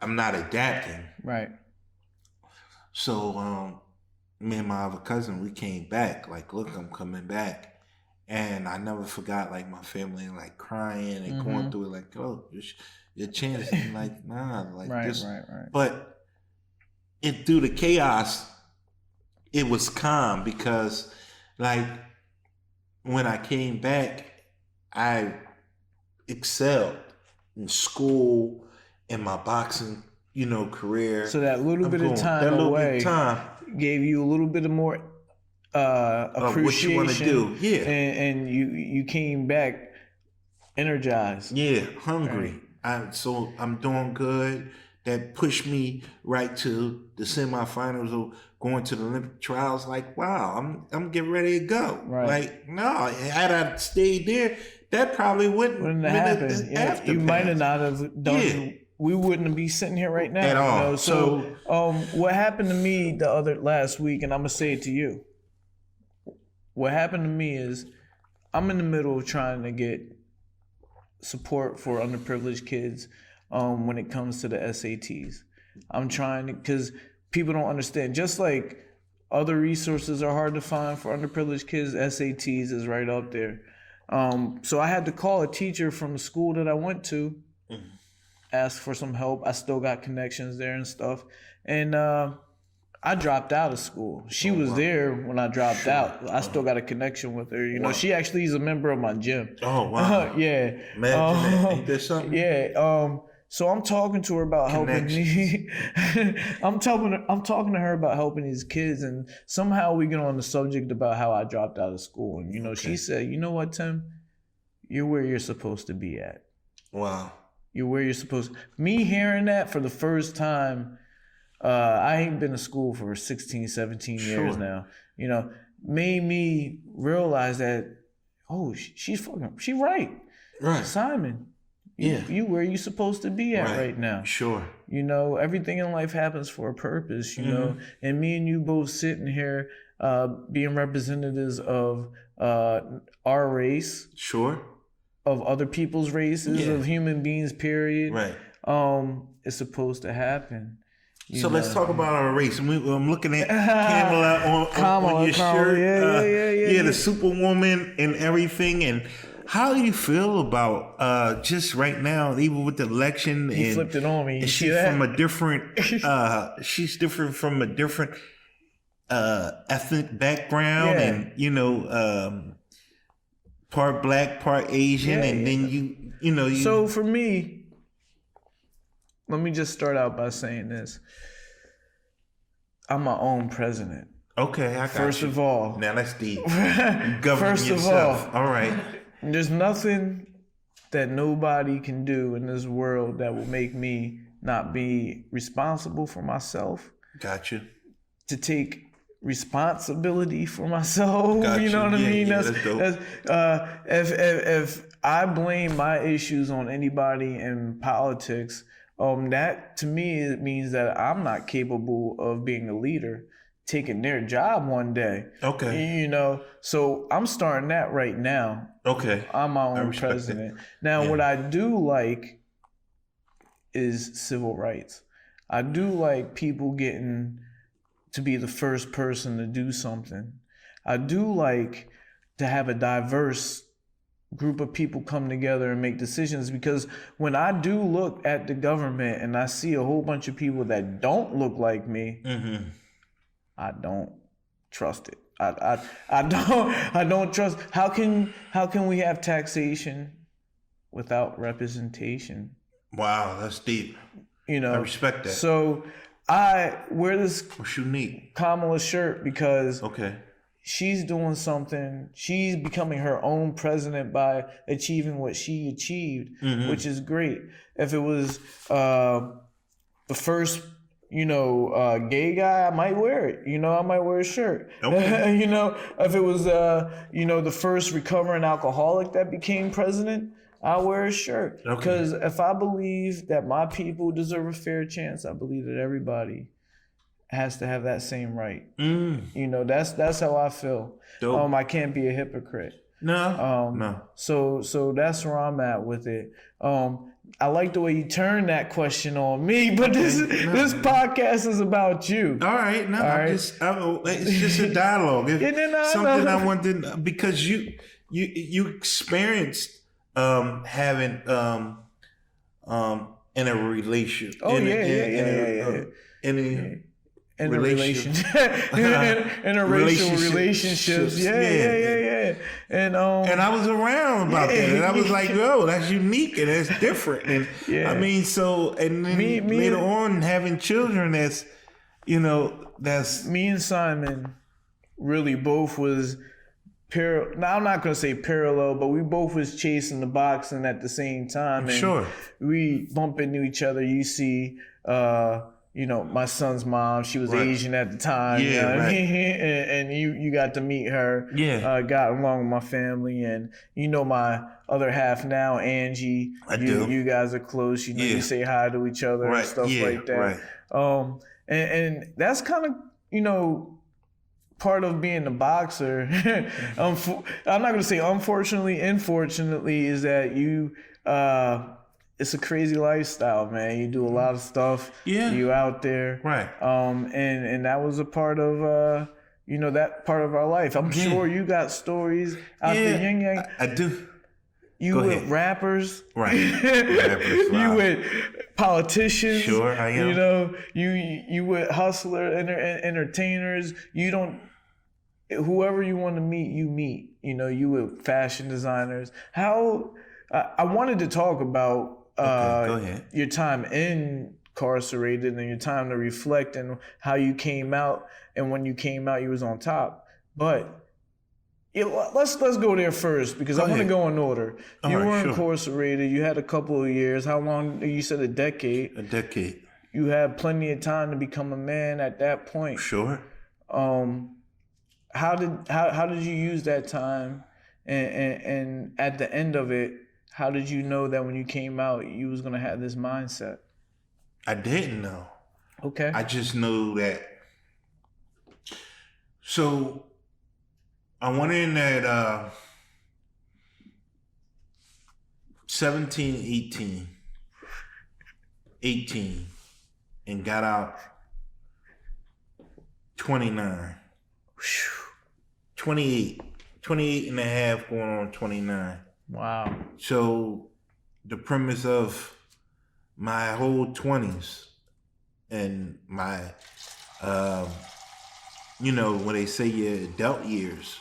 I'm not adapting. Right. So me and my other cousin, we came back. Like, look, I'm coming back. And I never forgot, like, my family, like, crying and going through it, like, oh, your chance. And like, nah, like, this. Right. But through the chaos, it was calm because, like, when I came back, I excelled in school, in my boxing, career. So that little bit of time away gave you a little bit of more appreciation. What you want to do, yeah. And you came back energized. Yeah, hungry. Right. So I'm doing good. That pushed me right to the semifinals of going to the Olympic trials. Like, wow, I'm getting ready to go. Right. Like, no, had I stayed there, that probably wouldn't have happened. Yeah, you might have not have done. Yeah. We wouldn't be sitting here right now at all. So what happened to me last week, and I'm gonna say it to you. What happened to me is, I'm in the middle of trying to get support for underprivileged kids when it comes to the SATs. I'm trying to, because people don't understand. Just like other resources are hard to find for underprivileged kids, SATs is right up there. So I had to call a teacher from the school that I went to, ask for some help. I still got connections there and stuff. And I dropped out of school. She was there when I dropped out. I still got a connection with her. You know, she actually is a member of my gym. Oh wow! Yeah. Imagine that. Ain't that something? Yeah. So I'm talking to her about helping me. I'm talking to her about helping these kids, and somehow we get on the subject about how I dropped out of school. And you know, she said, "You know what, Tim? You're where you're supposed to be at." Wow. You're where you're supposed. Me hearing that for the first time. I ain't been to school for 16, 17 years now. You know, made me realize that, she right. Right. Simon, you where you supposed to be at right now. Sure. You know, everything in life happens for a purpose, you know, and me and you both sitting here being representatives of our race. Sure. Of other people's races, of human beings, period. Right. It's supposed to happen. So let's talk about our race. I'm looking at Kamala on your shirt. Yeah, the Superwoman and everything. And how do you feel about just right now, even with the election? He flipped it on me. And she's from a different. She's different from a different ethnic background, and you know, part black, part Asian, and then you know. So for me. Let me just start out by saying this. I'm my own president. Okay, I got First you. of all. Now that's deep. You govern First yourself. of all. All right. There's nothing that nobody can do in this world that will make me not be responsible for myself. Gotcha. To take responsibility for myself. Gotcha. You know what I mean? That's dope. If I blame my issues on anybody in politics, that to me it means that I'm not capable of being a leader, taking their job one day. Okay. You know, so I'm starting that right now. Okay. I'm my own president. Now, what I do like is civil rights. I do like people getting to be the first person to do something. I do like to have a diverse group of people come together and make decisions, because when I do look at the government and I see a whole bunch of people that don't look like me, I don't trust it. I don't trust. How can we have taxation without representation? Wow, that's deep. You know, I respect that. So I wear this Kamala shirt because she's doing something. She's becoming her own president by achieving what she achieved, which is great. If it was the first, gay guy, I might wear it. I might wear a shirt. Okay. If it was, the first recovering alcoholic that became president, I'll wear a shirt. Because if I believe that my people deserve a fair chance, I believe that everybody has to have that same right. That's how I feel. Dope. I can't be a hypocrite. No. So that's where I'm at with it. I like the way you turned that question on me, but this podcast is about you. All right, it's just a dialogue. Something I wanted, because you experienced having in a relationship. Interracial relationships. Yeah. And I was around about that, and I was like, "Yo, that's unique and that's different." And I mean, and then later on having children, that's me and Simon really both was. Now I'm not gonna say parallel, but we both was chasing the boxing at the same time. And we bump into each other. You see, my son's mom, she was Asian at the time. And you got to meet her. Got along with my family, and my other half now, Angie. You guys are close. You say hi to each other and stuff like that. And that's kind of part of being a boxer. I'm not going to say unfortunately, is that it's a crazy lifestyle, man. You do a lot of stuff. You out there. And that was a part of, that part of our life. I'm sure you got stories out there. I do. You Go with ahead. rappers, Right. Rappers, you wow. with politicians. Sure, I am. You know, you with hustler entertainers. You don't. Whoever you want to meet, you meet. You know, you with fashion designers. How I wanted to talk about Okay, go ahead. your time incarcerated and your time to reflect and how you came out. And when you came out, you was on top. But yeah, let's go there first because I want to ahead. go in order. All You right, were sure. incarcerated. You had a couple of years. How long? You said a decade. A decade. You had plenty of time to become a man at that point. Sure. How did you use that time? And at the end of it, how did you know that when you came out, you was gonna have this mindset? I didn't know. Okay. I just knew that. So I went in at 17, 18, and got out 29. 28 and a half going on 29. Wow. So the premise of my whole 20s and my, when they say your adult years,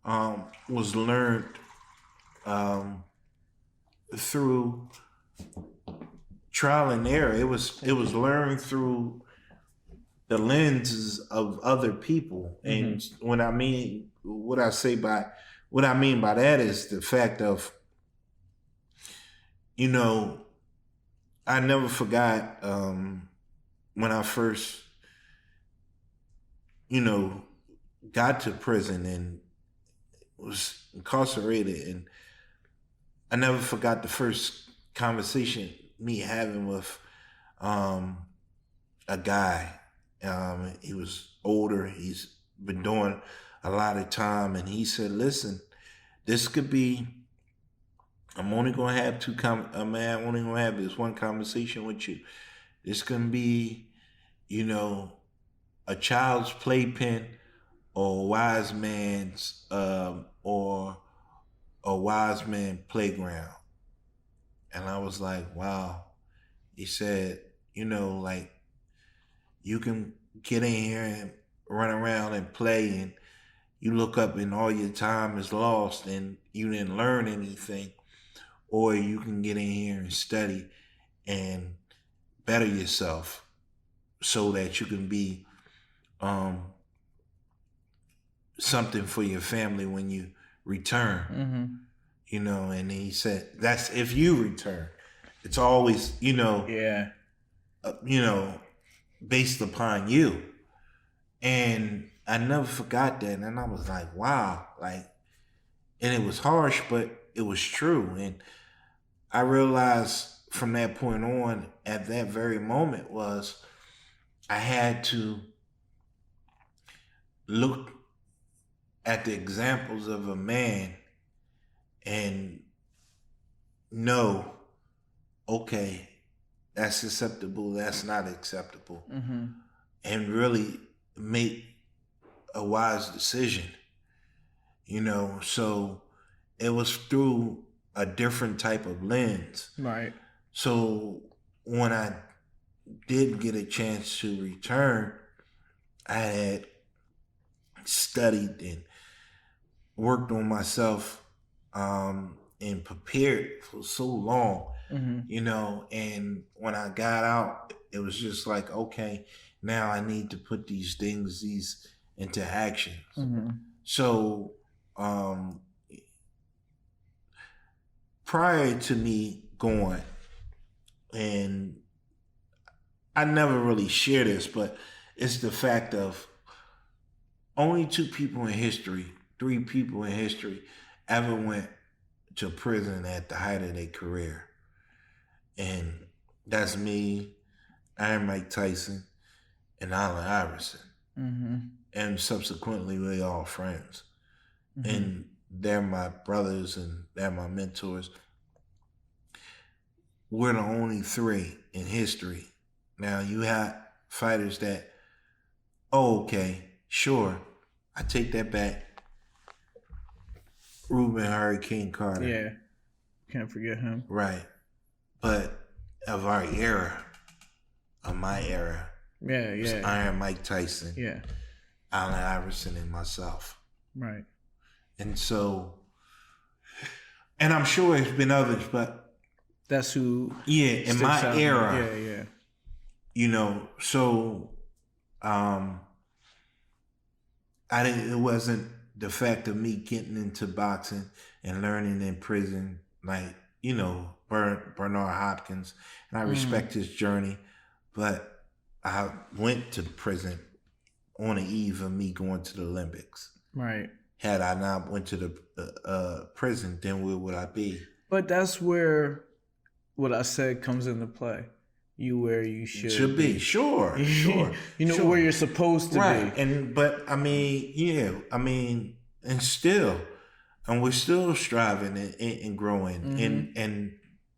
was learned through trial and error. It was learned through the lenses of other people. And what I mean by that is the fact of, I never forgot when I first, got to prison and was incarcerated, and I never forgot the first conversation me having with a guy. He was older. He's been doing a lot of time, and he said, "Listen, this could be. I'm only gonna have I'm only gonna have this one conversation with you. This can be, a child's playpen, or a wise man's, or a wise man playground." And I was like, "Wow." He said, you can get in here and run around and play, and you look up and all your time is lost and you didn't learn anything. Or you can get in here and study and better yourself so that you can be something for your family when you return. And he said, that's if you return. It's always, based upon you. And I never forgot that. And I was like, wow. And it was harsh, but it was true. And I realized from that point on, at that very moment, was I had to look at the examples of a man and know, okay, that's acceptable, that's not acceptable, and really make a wise decision, so it was through a different type of lens. Right. So when I did get a chance to return, I had studied and worked on myself and prepared for so long, and when I got out, it was just like, okay, now I need to put these things into action. So prior to me going, and I never really share this, but it's the fact of only 3 people in history ever went to prison at the height of their career. And that's me, Iron Mike Tyson, and Allen Iverson. And subsequently, we're all friends. And they're my brothers and they're my mentors. We're the only 3 in history. Now, you have fighters that, okay, sure, I take that back. Ruben Hurricane Carter. Yeah, can't forget him. Right. But of our era, of my era, Yeah. Iron Mike Tyson, Yeah. Allen Iverson, and myself. Right. And so, and I'm sure there's been others, but that's who. Yeah, in my era. Yeah. You know, so it wasn't the fact of me getting into boxing and learning in prison, like, you know, Bernard Hopkins, and I respect his journey, but I went to prison on the eve of me going to the Olympics. Right. Had I not went to the prison, then where would I be? But that's where what I said comes into play. You where you should be. Sure. You know where you're supposed to be. But I mean, and still, and we're still striving and growing, and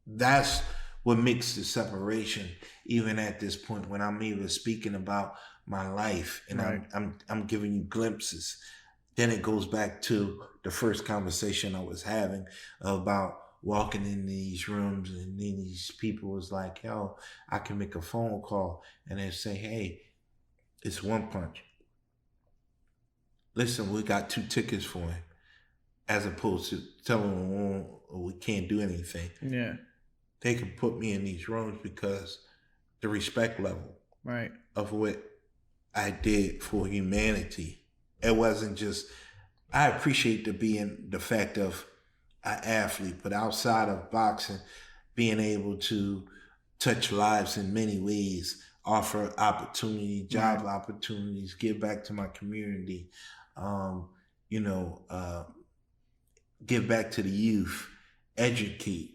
that's what makes the separation. Even at this point, when I'm even speaking about my life, and I'm giving you glimpses, then it goes back to the first conversation I was having about walking in these rooms, and then these people was like, yo, I can make a phone call and they say, hey, it's One Punch. Listen, we got 2 tickets for him, as opposed to telling them we can't do anything. Yeah. They can put me in these rooms because the respect level of what I did for humanity. It wasn't just, I appreciate the fact of an athlete, but outside of boxing, being able to touch lives in many ways, offer opportunity, job opportunities, give back to my community, give back to the youth, educate.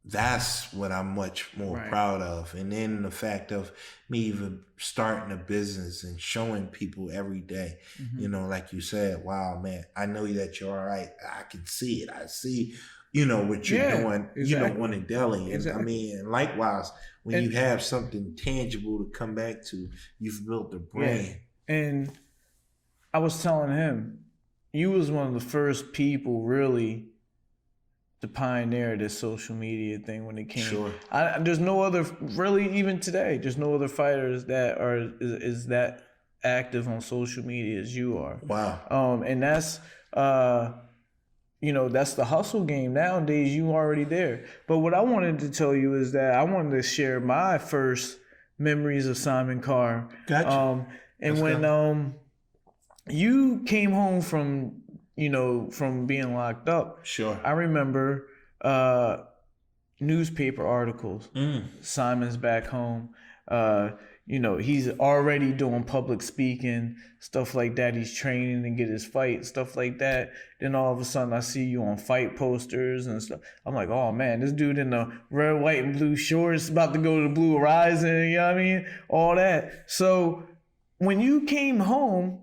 That's what I'm much more proud of. And then the fact of me even starting a business and showing people every day, you know, like you said, wow, man, I know that you're all right. I can see it. I see, you know, what you're doing, you know, on in Delhi. And I mean, and likewise, when you have something tangible to come back to, you've built a brand. Yeah. And I was telling him, you was one of the first people really to pioneer this social media thing when it came. Sure. There's no other, really, even today, there's no other fighters that is that active on social media as you are. Wow. And that's that's the hustle game nowadays. You already there. But what I wanted to tell you is that I wanted to share my first memories of Simon Carr. Gotcha. And when you came home from being locked up. Sure. I remember newspaper articles. Simon's back home. He's already doing public speaking, stuff like that. He's training to get his fight, stuff like that. Then all of a sudden I see you on fight posters and stuff. I'm like, oh man, this dude in the red, white, and blue shorts about to go to the Blue Horizon, you know what I mean? All that. So when you came home,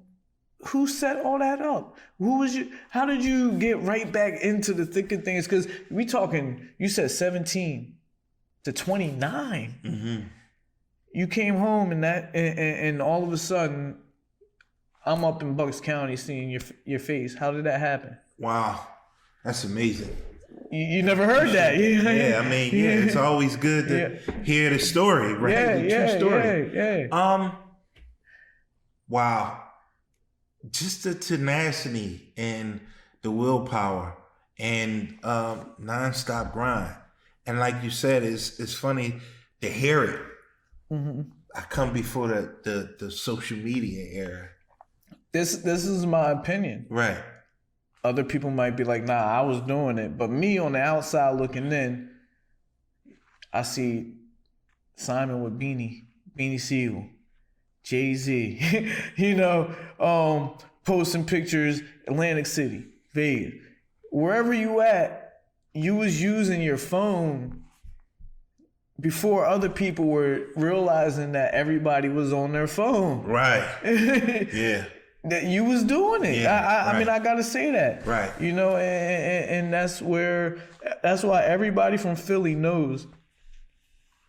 who set all that up? How did you get right back into the thick of things? Because we talking, you said 17 to 29. Mm-hmm. You came home and all of a sudden, I'm up in Bucks County seeing your face. How did that happen? Wow, that's amazing. You never heard that. Yeah, I mean, it's always good to hear the story, right? The true story. Yeah. Wow. Just the tenacity and the willpower and nonstop grind. And like you said, it's funny to hear it. Mm-hmm. I come before the social media era. This is my opinion. Right. Other people might be like, nah, I was doing it. But me on the outside looking in, I see Simon with Beanie Siegel, Jay-Z, posting pictures, Atlantic City, Vegas. Wherever you at, you was using your phone before other people were realizing that everybody was on their phone. Right. Yeah. That you was doing it. Yeah, I mean, I gotta say that. Right. And that's why everybody from Philly knows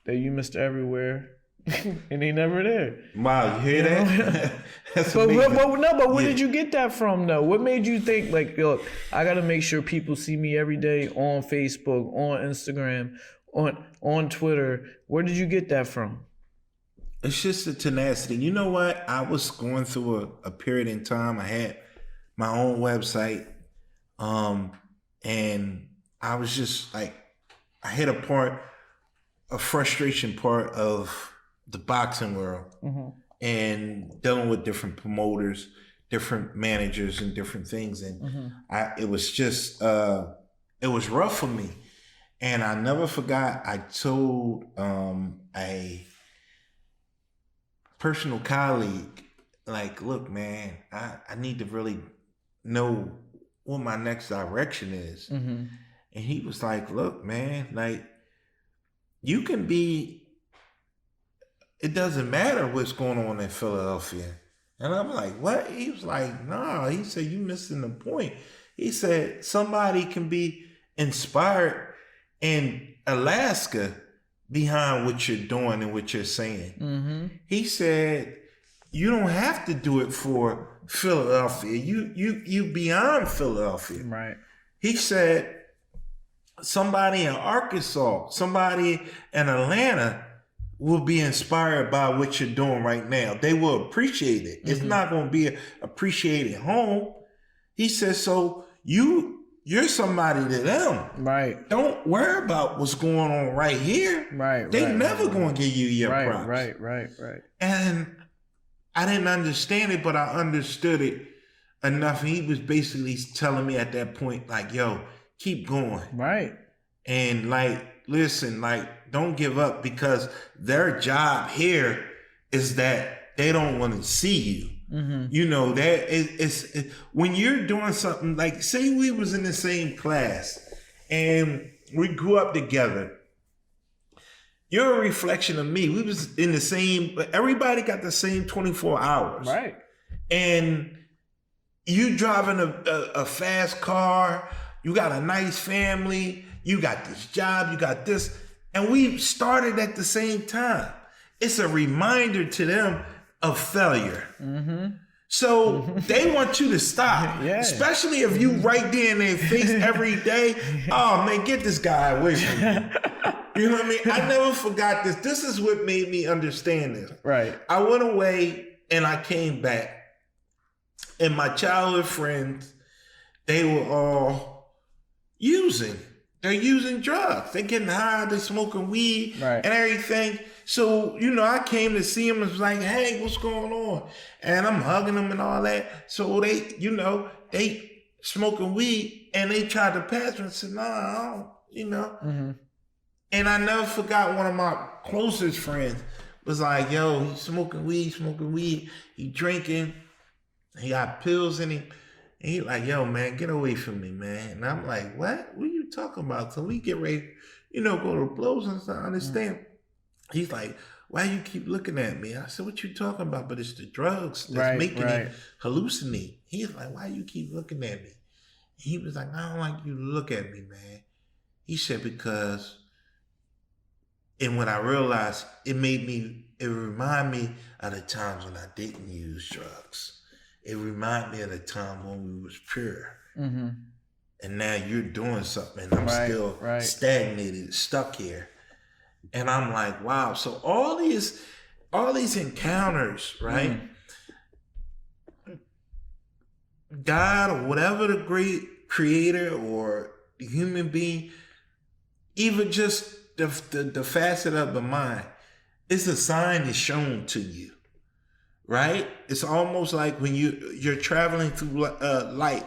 that you Mr. Everywhere and they never there. Wow, you hear that? That's But amazing. where did you get that from though? What made you think like, look, I gotta make sure people see me every day on Facebook, on Instagram, on Twitter? Where did you get that from? It's just the tenacity. You know what? I was going through a period in time. I had my own website, and I was just like, I hit a frustration part of the boxing world, and dealing with different promoters, different managers, and different things. And it was just, it was rough for me. And I never forgot, I told a personal colleague, like, look, man, I need to really know what my next direction is. And he was like, look, man, like, you can be, it doesn't matter what's going on in Philadelphia. And I'm like, what? He was like, nah. He said, you missing the point. He said, somebody can be inspired in Alaska behind what you're doing and what you're saying. He said, you don't have to do it for Philadelphia. You beyond Philadelphia. Right. He said, somebody in Arkansas, somebody in Atlanta will be inspired by what you're doing right now. They will appreciate it. It's not going to be appreciated home. He says, so you're somebody to them. Right. Don't worry about what's going on right here. Right. They never going to give you your props. Right. And I didn't understand it, but I understood it enough. He was basically telling me at that point, like, yo, keep going. Right. And like, listen, like, don't give up, because their job here is that they don't want to see you. You know, that it's when you're doing something like, say we was in the same class and we grew up together. You're a reflection of me. We was in the same, everybody got the same 24 hours. Right. And you driving a fast car, you got a nice family, you got this job, you got this, and we started at the same time. It's a reminder to them of failure. So they want you to stop, especially if you right there in their face every day. Oh man, get this guy away from me. You know what I mean? I never forgot this. This is what made me understand this. Right. I went away and I came back, and my childhood friends, they were all using. They're using drugs. They're getting high. They're smoking weed and everything. So, you know, I came to see them and was like, hey, what's going on? And I'm hugging them and all that. So they, you know, they smoking weed, and they tried to pass me and said, no, I don't, you know. And I never forgot, one of my closest friends was like, yo, he's smoking weed. He drinking. He got pills in him. And he like, yo, man, get away from me, man. And I'm like, what? What are you talking about? So we get ready, you know, go to blows and stuff. I understand. He's like, why you keep looking at me? I said, what you talking about? But it's the drugs that's making it hallucinate. He's like, why you keep looking at me? He was like, I don't like you to look at me, man. He said, because, and when I realized, it reminded me of the times when I didn't use drugs. It reminded me of the time when we was pure. And now you're doing something, and I'm still stagnated, stuck here. And I'm like, wow. So all these encounters, right? God, or whatever the great creator or human being, even just the facet of the mind, it's a sign that's shown to you. Right? It's almost like when you're traveling through light.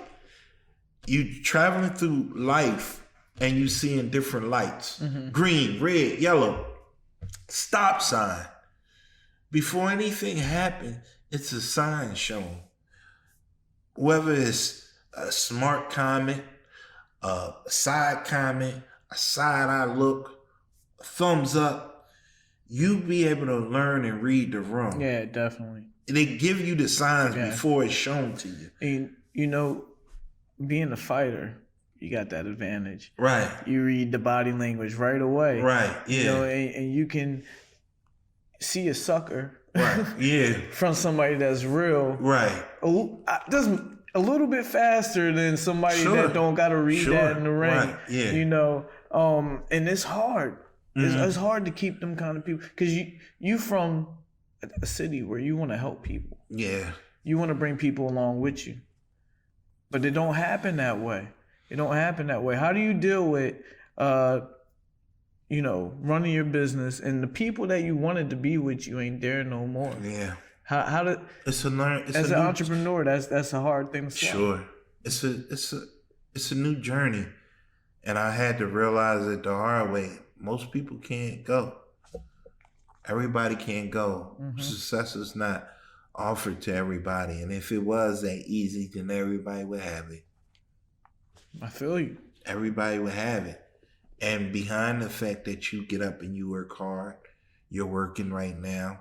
You're traveling through life and you seeing different lights. Green, red, yellow. Stop sign. Before anything happens, it's a sign shown. Whether it's a smart comment, a side comment, a side eye look, a thumbs up, you be able to learn and read the room. Yeah, definitely. They give you the signs before it's shown to you. And, you know, being a fighter, you got that advantage. Right. You read the body language right away. Right, yeah. You know, and you can see a sucker. Right. Yeah. From somebody that's real. Right. Just a little bit faster than somebody that don't got to read that in the ring. Right. Yeah. You know, and it's hard. It's hard to keep them kind of people because you from a city where you want to help people. Yeah. You want to bring people along with you, but it don't happen that way. It don't happen that way. How do you deal with, running your business and the people that you wanted to be with you ain't there no more? Yeah. How do as an entrepreneur, that's a hard thing to swallow. Sure. It's a new journey, and I had to realize it the hard way. Most people can't go. Everybody can't go. Success is not offered to everybody, and if it was that easy, then everybody would have it. I feel you. Everybody would have it. And behind the fact that you get up and you work hard, you're working right now,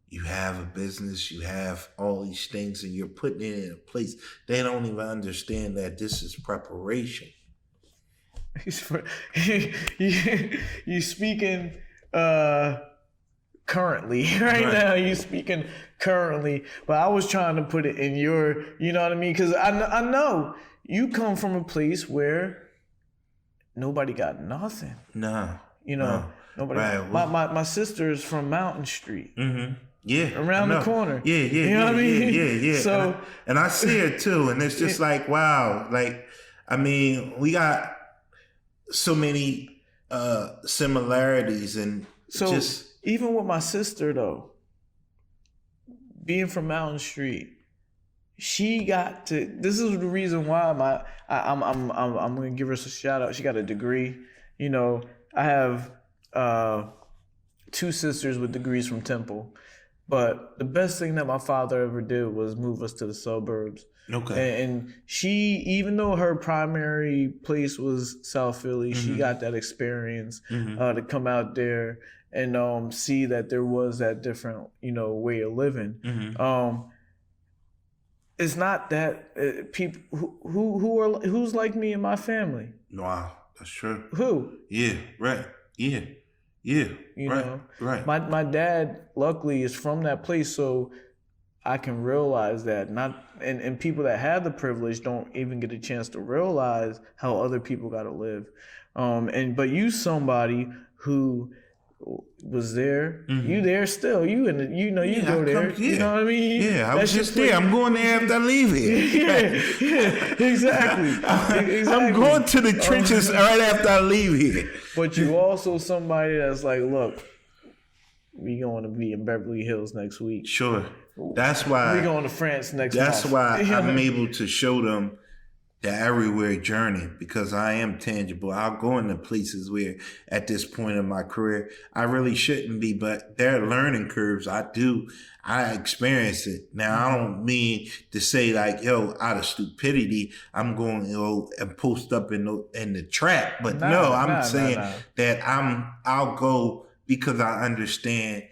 you have a business, you have all these things, and you're putting it in a place. They don't even understand that this is preparation. You speaking currently right now. You speaking currently, but I was trying to put it in your, you know what I mean? Because I know you come from a place where nobody got nothing. No. You know, nobody. Right. My sister is from Mountain Street. Yeah. Around the corner. Yeah. You know what I mean? Yeah. So, and I see it too. And it's just like, wow. Like, I mean, we got so many similarities. And so just even with my sister though, being from Mountain Street, she got to. This is the reason why I'm gonna give her a shout out. She got a degree. You know, I have 2 sisters with degrees from Temple, but the best thing that my father ever did was move us to the suburbs. Okay. And she, even though her primary place was South Philly, she got that experience to come out there and see that there was that different, way of living. It's not that people who's like me and my family. Wow, that's true. Who? Yeah, right. Yeah. You know, right. My dad, luckily, is from that place, so I can realize that. And people that have the privilege don't even get a chance to realize how other people got to live. But you somebody who was there, you there still, you go there. You know what I mean? Yeah, I was just there. I'm going there after I leave here. Exactly. I'm going to the trenches right after I leave here. But you also somebody that's like, look, we going to be in Beverly Hills next week. Sure. That's why we going to France next month. That's why I'm able to show them the everywhere journey, because I am tangible. I'll go into places where at this point in my career, I really shouldn't be, but there are learning curves. I experience it. Now, I don't mean to say like, out of stupidity, I'm going to and post up in the trap. But I'm saying that I'll go because I understand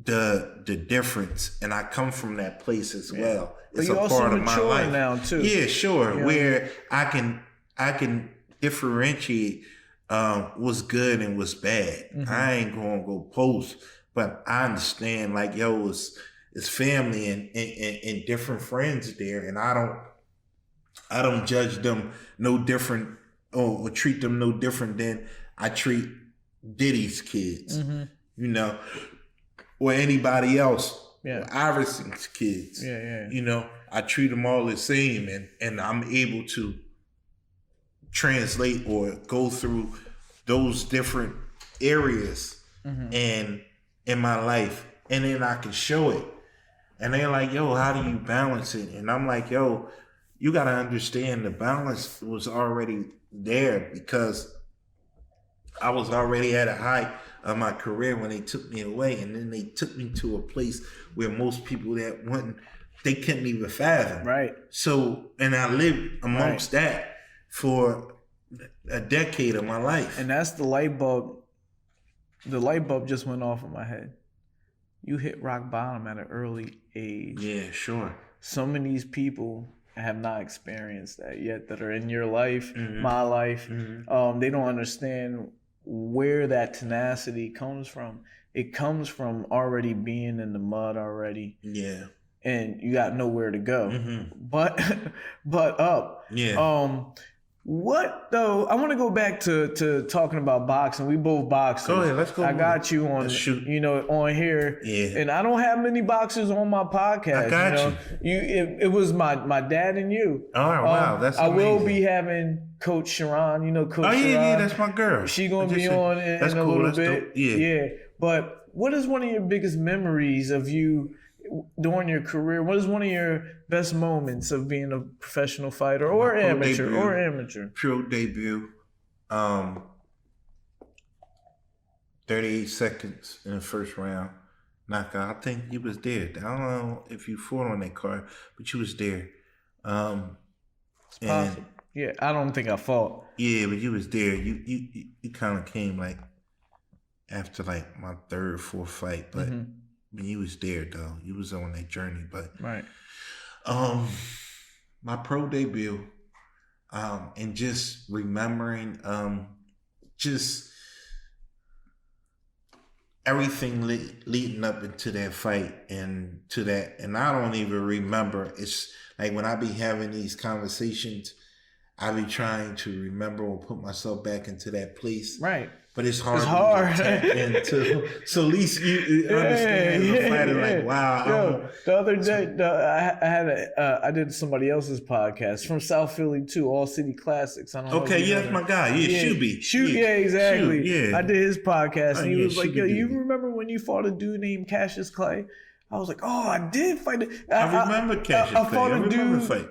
the difference, and I come from that place as well. It's a part of my life now too. Yeah, sure. Where I can differentiate what's good and what's bad. I ain't gonna go post, but I understand like it's family and different friends there, and I don't judge them no different or treat them no different than I treat Diddy's kids, or anybody else. Yeah, Iverson's kids. Yeah. I treat them all the same, and I'm able to translate or go through those different areas and in my life, and then I can show it. And they're like, how do you balance it? And I'm like, you got to understand the balance was already there because I was already at a height of my career when they took me away, and then they took me to a place where most people that wouldn't, they couldn't even fathom. Right. So, and I lived amongst that for a decade of my life. And that's the light bulb. The light bulb just went off in my head. You hit rock bottom at an early age. Yeah, sure. Some of these people have not experienced that yet that are in your life, my life. They don't understand where that tenacity comes from. it comes from already being in the mud already. Yeah. And you got nowhere to go. Mm-hmm. But up. Yeah. What though? I want to go back to talking about boxing. We both boxers. Go ahead, let's go. I got you on, on here. Yeah. And I don't have many boxers on my podcast. I got you. It was my dad and you. All right, wow, that's amazing. I will be having Coach Sharon. Coach Sharon. Yeah, that's my girl. She gonna be on in a little bit. Dope. Yeah. But what is one of your biggest memories of you during your career? What is one of your best moments of being a professional fighter or amateur? Pro debut. 38 seconds in the first round. Knockout. I think you was there. I don't know if you fought on that card, but you was there. It's possible. Yeah, I don't think I fought. Yeah, but you was there. You kind of came like after like my third, fourth fight, but you was there though. You was on that journey, but right. My pro debut, and just remembering, just everything leading up into that fight and to that, and I don't even remember. It's like when I be having these conversations, I be trying to remember or put myself back into that place. Right. But it's hard. It's hard. To tap into. So at least you understand as a fighter, like, wow. The other day, I did somebody else's podcast from South Philly too, All City Classics. I don't know. Okay, yeah, that's my guy. Yeah, Shoot. Yeah, exactly. Shoot, yeah. I did his podcast, and he was like, "Yo, you Dude. Remember when you fought a dude named Cassius Clay?" I was like, "Oh, I did fight." I remember Cassius Clay. I fought a dude. Fight.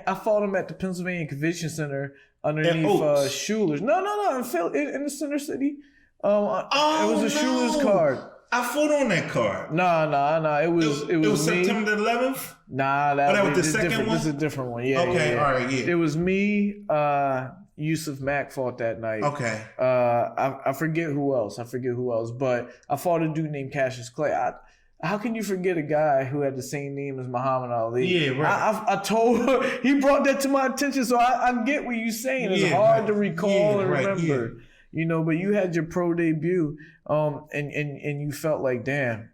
I fought him at the Pennsylvania Convention Center underneath Schuler's. No, in the Center City. It was a Schuler's card. I fought on that card. Nah. It was me. September the 11th? Nah, that was the second one? This is a different one. Yeah. Okay, yeah. All right, yeah. It was me, Yusuf Mack fought that night. Okay. I forget who else, but I fought a dude named Cassius Clay. How can you forget a guy who had the same name as Muhammad Ali? Yeah, right. I told he brought that to my attention, so I get what you're saying. It's hard to recall and remember, But you had your pro debut, and you felt like, damn,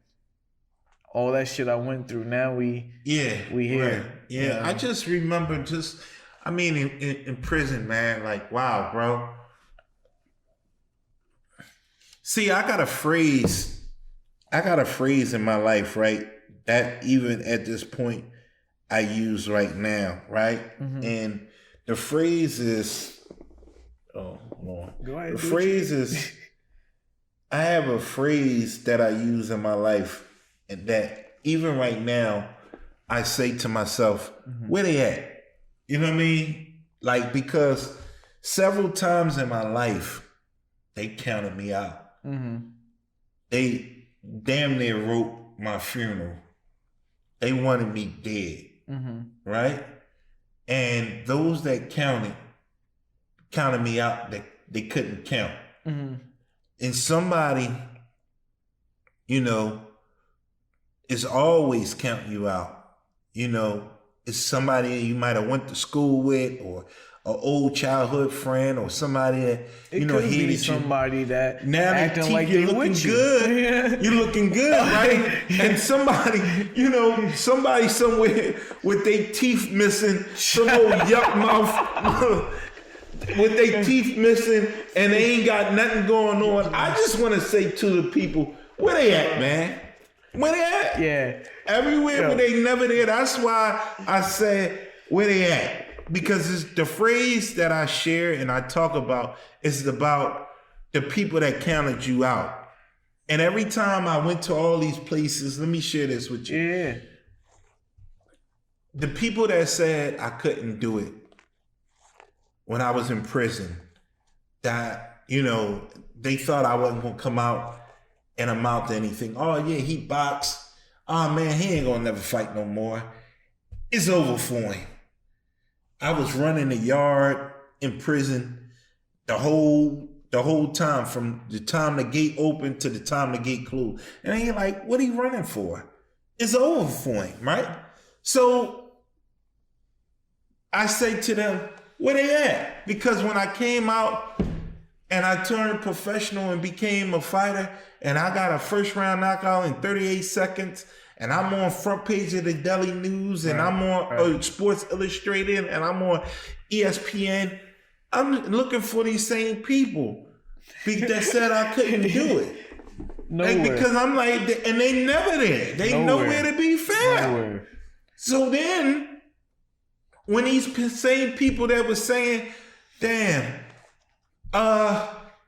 all that shit I went through. Now we here. Right. Yeah, I just remember in prison, man. Like, wow, bro. See, I got a phrase in my life, right? That even at this point I use right now, right? Mm-hmm. And the phrase is, oh Lord. Go ahead. The phrase is, I have a phrase that I use in my life, and that even right now I say to myself, where they at? You know what I mean? Like, because several times in my life, they counted me out. Mm-hmm. They damn near wrote my funeral. They wanted me dead, right? And those that counted me out, that they couldn't count. Mm-hmm. And somebody, is always counting you out. It's somebody you might have went to school with, or an old childhood friend, or somebody that could be somebody that now acting like you're they looking with you. good. You're looking good, right? And somebody somewhere with their teeth missing, some old yuck mouth with their teeth missing, and they ain't got nothing going on. I just want to say to the people, where they at, man? Where they at? Yeah. Everywhere, but they never there. That's why I said, where they at? Because it's the phrase that I share and I talk about is about the people that counted you out. And every time I went to all these places, let me share this with you. Yeah. The people that said I couldn't do it when I was in prison, that, they thought I wasn't going to come out and amount to anything. Oh, yeah, he boxed. Oh, man, he ain't going to never fight no more. It's over for him. I was running the yard in prison the whole time, from the time the gate opened to the time the gate closed. And they like, what are you running for? It's over for him, right? So I say to them, where they at? Because when I came out and I turned professional and became a fighter, and I got a first round knockout in 38 seconds, and I'm on front page of the Daily News, and I'm on Sports Illustrated, and I'm on ESPN. I'm looking for these same people that said I couldn't do it. Like, because I'm like, and they never there. They nowhere to be found. So then, when these same people that was saying, damn,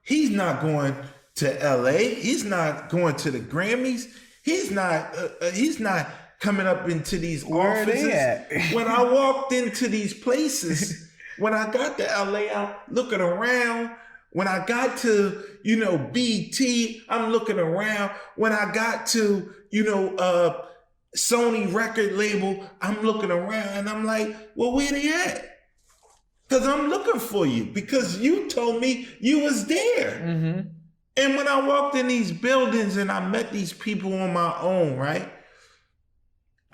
he's not going to LA, he's not going to the Grammys, he's not coming up into these offices. When I walked into these places, when I got to LA, I'm looking around. When I got to, BT, I'm looking around. When I got to, Sony record label, I'm looking around and I'm like, well, where they at? Because I'm looking for you, because you told me you was there. Mm-hmm. And when I walked in these buildings and I met these people on my own, right?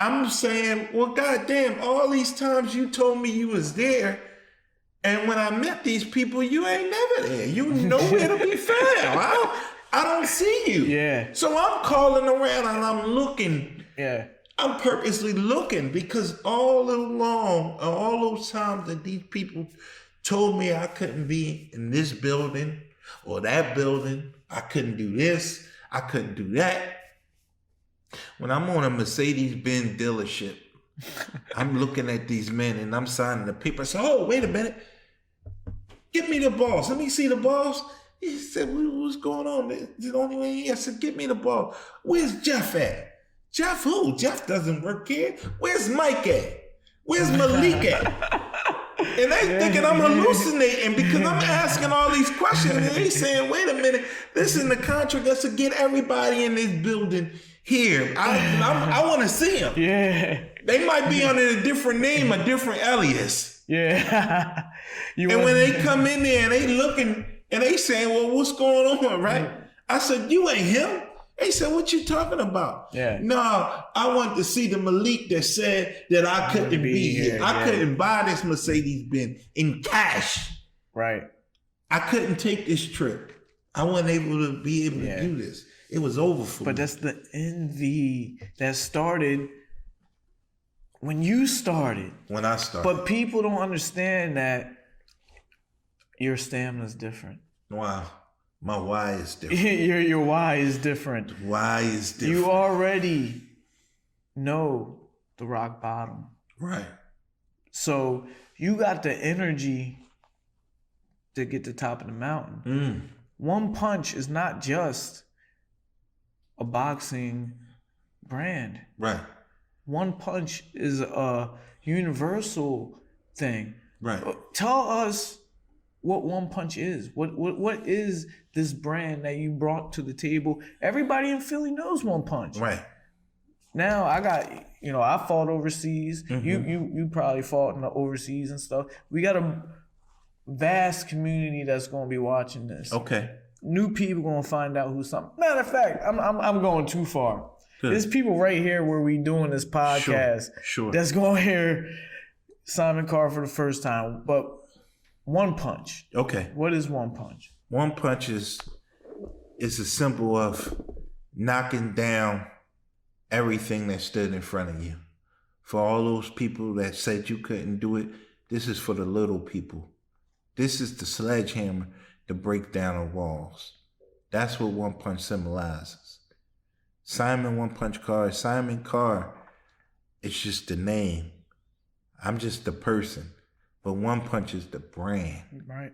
I'm saying, well, goddamn, all these times you told me you was there, and when I met these people, you ain't never there. You nowhere to be found. I don't see you. Yeah. So I'm calling around and I'm looking. Yeah. I'm purposely looking, because all along, all those times that these people told me I couldn't be in this building or that building, I couldn't do this, I couldn't do that. When I'm on a Mercedes-Benz dealership, I'm looking at these men and I'm signing the paper. I say, oh, wait a minute. Get me the balls. Let me see the balls. He said, what's going on? The only way here. I said, get me the ball. Where's Jeff at? Jeff who? Jeff doesn't work here. Where's Mike at? Where's Malik at? And they thinking I'm hallucinating because I'm asking all these questions. And they saying, wait a minute, this is the contract that's to get everybody in this building here. I want to see them. Yeah. They might be under a different name, a different alias. Yeah. And when they come in there and they looking and they saying, well, what's going on, right? I said, you ain't him. They said, what you talking about? Yeah. No, I want to see the Malik that said that I couldn't be here. I couldn't buy this Mercedes-Benz in cash. Right. I couldn't take this trip. I wasn't able to be able to do this. It was over for me. But that's the envy that started when you started. When I started. But people don't understand that your stamina's different. Wow. My why is different. Your why is different. Why is different. You already know the rock bottom. Right. So you got the energy to get to the top of the mountain. One Punch is not just a boxing brand. Right. One Punch is a universal thing. Right. Tell us what One Punch is. What is this brand that you brought to the table? Everybody in Philly knows One Punch. Right. Now I got, I fought overseas. You probably fought in the overseas and stuff. We got a vast community that's going to be watching this. Okay. New people going to find out who's something. Matter of fact, I'm going too far. Good. There's people right here where we doing this podcast Sure. that's going to hear Simon Carr for the first time. But One Punch. Okay. What is One Punch? One Punch is a symbol of knocking down everything that stood in front of you. For all those people that said you couldn't do it, this is for the little people. This is the sledgehammer to break down the walls. That's what One Punch symbolizes. Simon One Punch Carr, Simon Carr, it's just the name. I'm just the person. But One Punch is the brand. Right.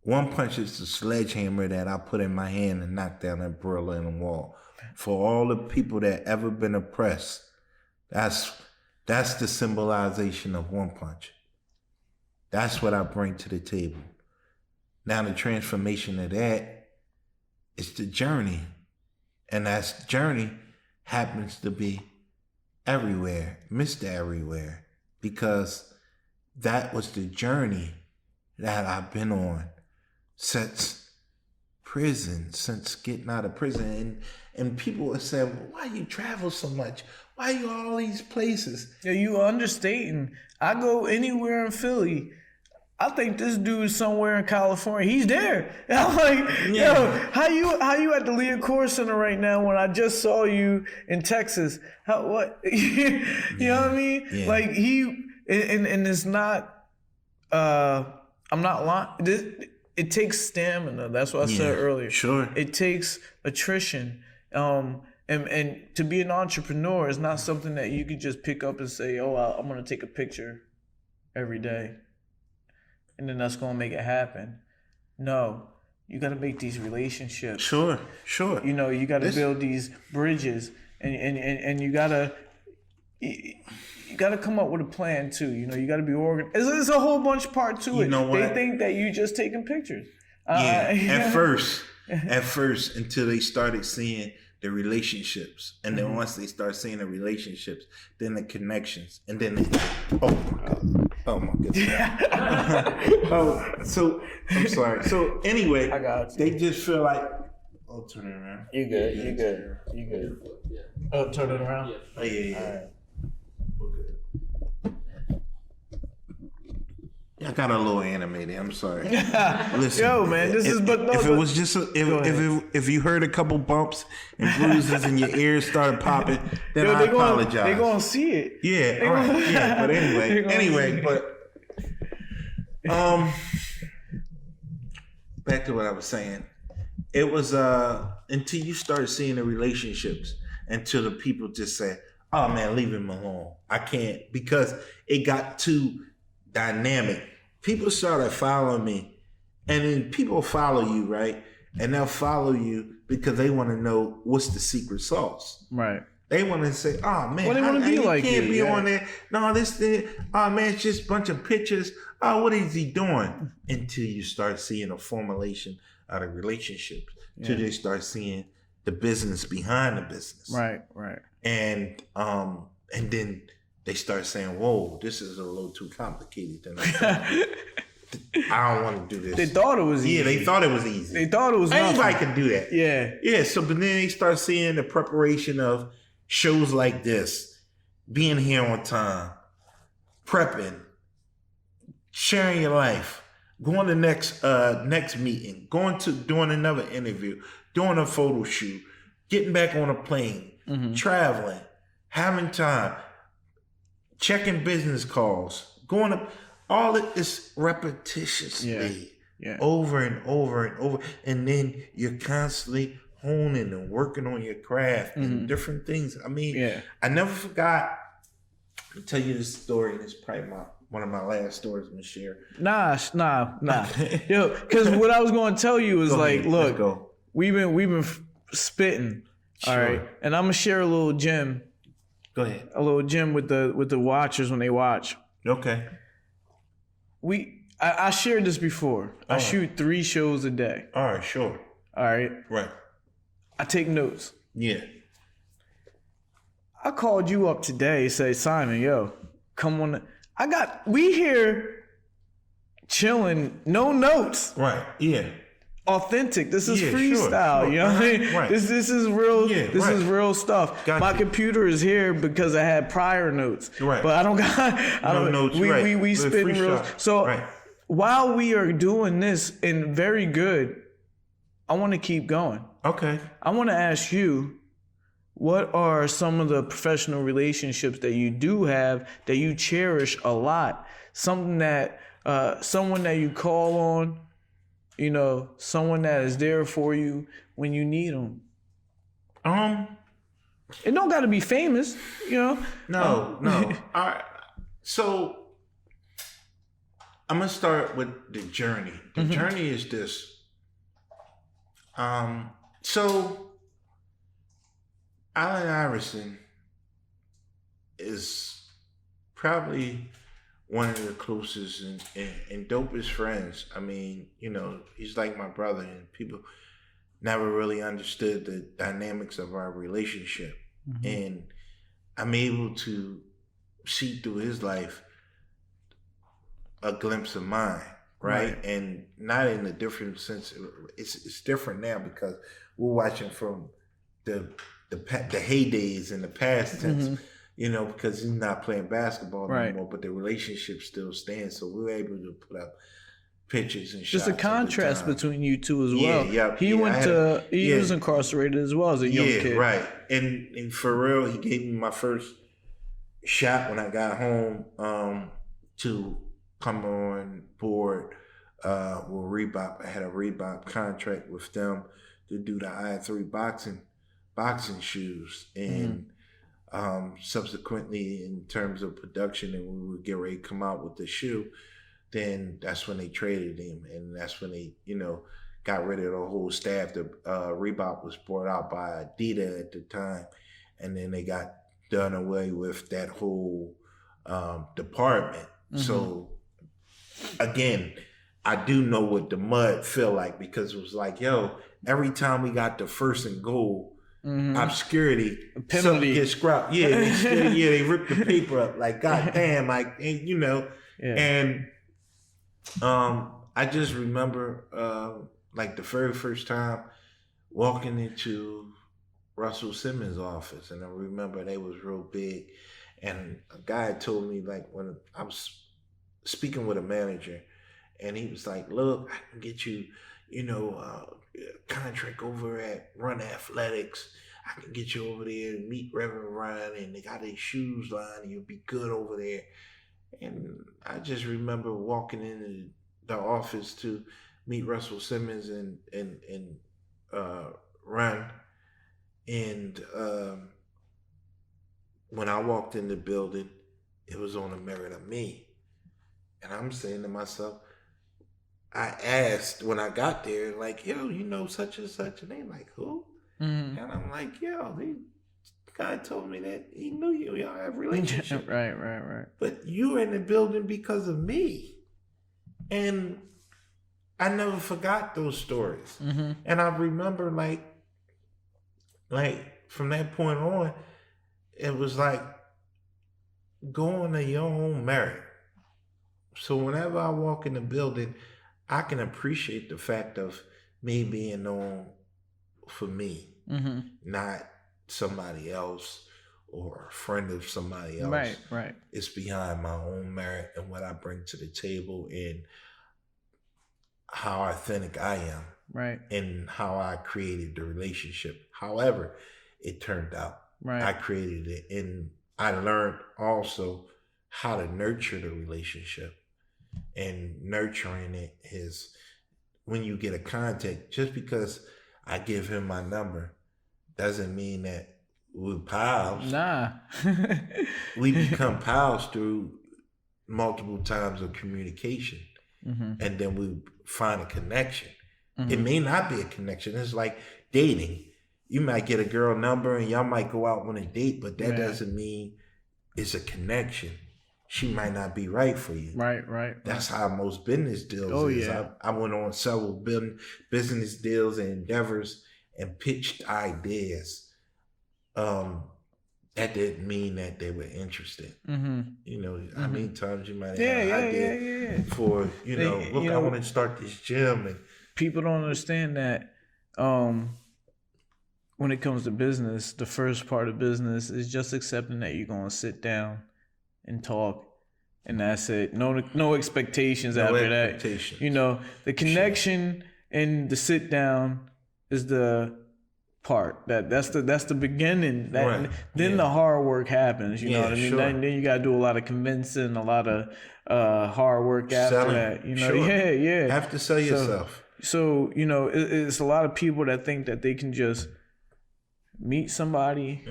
One Punch is the sledgehammer that I put in my hand and knock down that Berlin Wall. For all the people that ever been oppressed, that's the symbolization of One Punch. That's what I bring to the table. Now the transformation of that is the journey. And that journey happens to be everywhere, Mr. Everywhere, because that was the journey that I've been on since prison, since getting out of prison. And people have said, well, why you travel so much? Why you all these places? Yeah, you understating. I go anywhere in Philly. I think this dude's somewhere in California. He's there. I'm like, yo, how you at the Leah Core Center right now when I just saw you in Texas? What? You know what I mean? Yeah. Like and it's not. I'm not lying. It takes stamina. That's what I said earlier. Sure. It takes attrition. And to be an entrepreneur is not something that you could just pick up and say, oh, I'm going to take a picture every day, and then that's going to make it happen. No, you got to make these relationships. Sure. You know, you got to build these bridges, and you got to come up with a plan too. You know, you got to be organized. There's a whole bunch part to it. You know what? They think that you just taking pictures. At first, until they started seeing the relationships, and then once they start seeing the relationships, then the connections, and then oh my goodness. So I'm sorry. So anyway, I got you. they just feel like, turn it around. You good. Oh, turn it around. Oh yeah. All right. We're good. I got a little animated. I'm sorry. Listen, Yo, man, this is if you heard a couple bumps and bruises and your ears started popping, then I apologize. They're gonna see it. Yeah, all right. Yeah, but anyway, back to what I was saying. It was until you start seeing the relationships, until the people just say, "Oh man, leave him alone. I can't," because it got too dynamic. People started following me, and then people follow you, right? And they'll follow you because they want to know what's the secret sauce. Right. They want to say, "Oh man, they want to be like can't you. be on there. No, this thing. Oh man, it's just a bunch of pictures. Oh, what is he doing?" Until you start seeing a formulation out of relationships, till they start seeing the business behind the business. Right. And then they start saying, "Whoa, this is a little too complicated than I thought. I don't want to do this." They thought it was easy. Yeah, they thought it was easy. They thought it was Anybody nothing. can do that. Yeah. So, but then they start seeing the preparation of shows like this, being here on time, prepping, sharing your life, going to next meeting, doing another interview, doing a photo shoot, getting back on a plane, traveling, having time, checking business calls, going up. All of this repetitiously, over and over and over, and then you're constantly honing and working on your craft and different things. I mean, I never forgot. I'll tell you this story, and it's probably one of my last stories I'm gonna share. Nah. Yo, because what I was gonna tell you is Look, we've been spitting, all right, and I'm gonna share a little gem. Go ahead. A little gem with the watchers when they watch. Okay. I shared this before. I shoot 3 shows a day. All right, sure. All right. Right. I take notes. Yeah. I called you up today, say, Simon, yo, come on. We here chilling, no notes. Right. Yeah. Authentic. This is freestyle. Sure. You know what I mean? Right. This is real. This is real stuff. My computer is here because I had prior notes. Right. But I don't got notes. We spitting real. So while we are doing this and very good, I want to keep going. Okay. I want to ask you, what are some of the professional relationships that you do have that you cherish a lot? Something that someone that you call on. You know, someone that is there for you when you need them. It don't got to be famous, you know. No. All right. So I'm gonna start with the journey. The journey is this. So Allen Iverson is probably one of the closest and dopest friends. I mean, you know, he's like my brother, and people never really understood the dynamics of our relationship. And I'm able to see through his life a glimpse of mine, right? And not in a different sense. It's different now because we're watching from the heydays in the past tense. you know, because he's not playing basketball Right. no more, but the relationship still stands. So we were able to put up pictures and Just shots. a contrast between you two as well. He was incarcerated as well as a young kid. Right. And for real, he gave me my first shot when I got home to come on board with Reebok. I had a Reebok contract with them to do the I3 boxing shoes. And subsequently, in terms of production, and we would get ready to come out with the shoe, then that's when they traded him, and that's when they, you know, got rid of the whole staff. The Reebok was bought out by Adidas at the time, and then they got done away with that whole department. So again, I do know what the mud feel like, because it was like, yo, every time we got the first and goal, obscurity, something gets scrapped. Yeah, they ripped the paper up. Like, God damn, like, and, you know, and I just remember like the very first time walking into Russell Simmons' office, and I remember they was real big, and a guy told me, like, when I was speaking with a manager, and he was like, look, I can get you, you know, a contract over at Run Athletics. I can get you over there to meet Reverend Ryan, and they got a shoes line, and you'll be good over there. And I just remember walking into the office to meet Russell Simmons and Run. And when I walked in the building, it was on a mirror to me. And I'm saying to myself, I asked when I got there, like, yo, you know such and such, and they like, who? And I'm like, yo, the guy told me that he knew you. Y'all have a relationship. Right. But you were in the building because of me. And I never forgot those stories. And I remember, like from that point on, it was like going to your own merit. So whenever I walk in the building, I can appreciate the fact of me being known for me, not somebody else or a friend of somebody else. Right. It's behind my own merit and what I bring to the table and how authentic I am. Right. And how I created the relationship. However it turned out. Right. I created it, and I learned also how to nurture the relationship. And nurturing it is when you get a contact. Just because I give him my number doesn't mean that we're pals. Nah. We become pals through multiple times of communication. And then we find a connection. It may not be a connection. It's like dating. You might get a girl number and y'all might go out on a date, but that doesn't mean it's a connection. She might not be right for you. Right. That's how most business deals is. Yeah. I went on several business deals and endeavors and pitched ideas. That didn't mean that they were interested. You know, how many times you might have an idea for, you know, look, I want to start this gym. And people don't understand that when it comes to business, the first part of business is just accepting that you're going to sit down and talk, and that's it. No expectations after that. You know, the connection and the sit down is the part that's the beginning. Then the hard work happens. You know what I mean? Then you got to do a lot of convincing, a lot of hard work after that. You know, have to sell yourself. So you know, it's a lot of people that think that they can just meet somebody,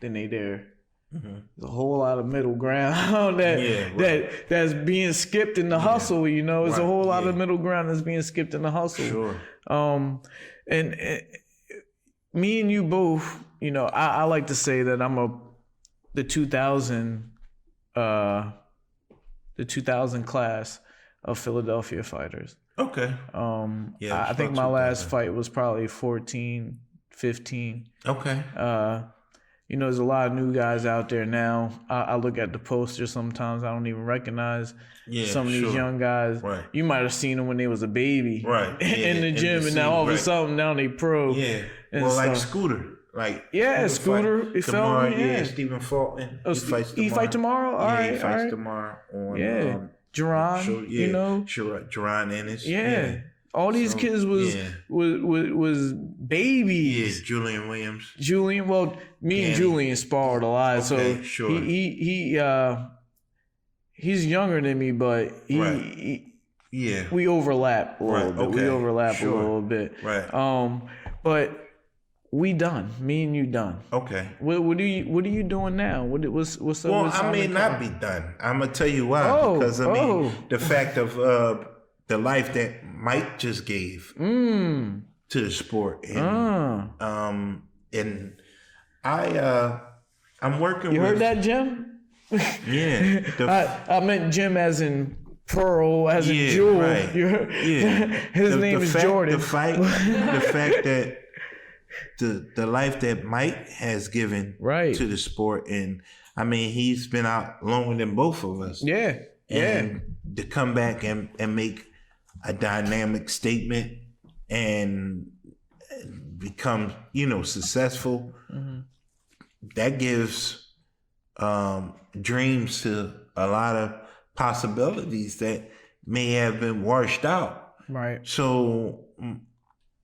then they there. There's a whole lot of middle ground that's being skipped in the hustle. You know, there's a whole lot of middle ground that's being skipped in the hustle. And me and you both, you know, I like to say that I'm the 2000 class of Philadelphia fighters. Okay. I think my last fight was probably 14, 15. Okay. You know, there's a lot of new guys out there now. I look at the posters sometimes. I don't even recognize some of these young guys. Right. You might have seen them when they was a baby in the gym, and now all of a sudden now they pro. Yeah. Well, like Scooter. Like Scooter. It tomorrow. felt yeah. Stephen Fulton. Oh, he fight tomorrow. All right, he fights tomorrow on. Jerron. So, you know, Jerron Ennis. Yeah. All these kids was babies. Yeah, Julian Williams. Well, and Julian sparred a lot, okay, so sure. he's younger than me, but we overlap a little bit. Okay. We overlap a little bit. Right. But we done. Me and you done. Okay. What are you doing now? What's up? Well, I may not be done. I'm gonna tell you why. Because the fact of the life that Mike just gave to the sport, and I'm working. You heard that, Jim? Yeah. I meant Jim as in Pearl, as in Jewel. Right. His name is Jordan. The fact that the life that Mike has given to the sport, and I mean, he's been out longer than both of us. Yeah. And to come back and make a dynamic statement and become, successful, that gives dreams to a lot of possibilities that may have been washed out. Right. So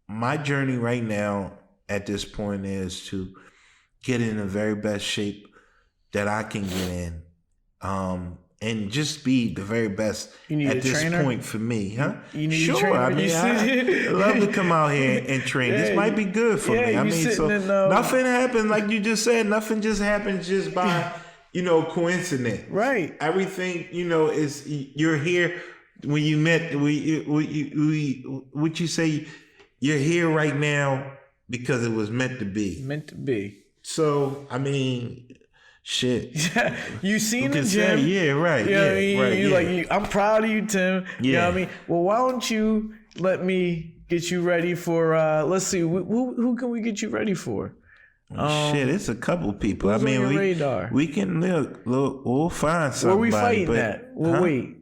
my journey right now at this point is to get in the very best shape that I can get in. And just be the very best at this point for me, huh? You need sure. a trainer. I mean, I love to come out here and train. This might be good for me. I mean, so nothing happens, like you just said, nothing just happens just by, coincidence. Right. Everything, is, you're here when you met, what you say, you're here right now because it was meant to be. Meant to be. So, I mean... Shit. You seen the gym. Yeah, right. I'm proud of you, Tim. Yeah. You know what I mean? Well, why don't you let me get you ready for let's see, who can we get you ready for? Shit, it's a couple people. Who's on your radar? We can look, we'll find somebody. Where we fighting at? We'll wait.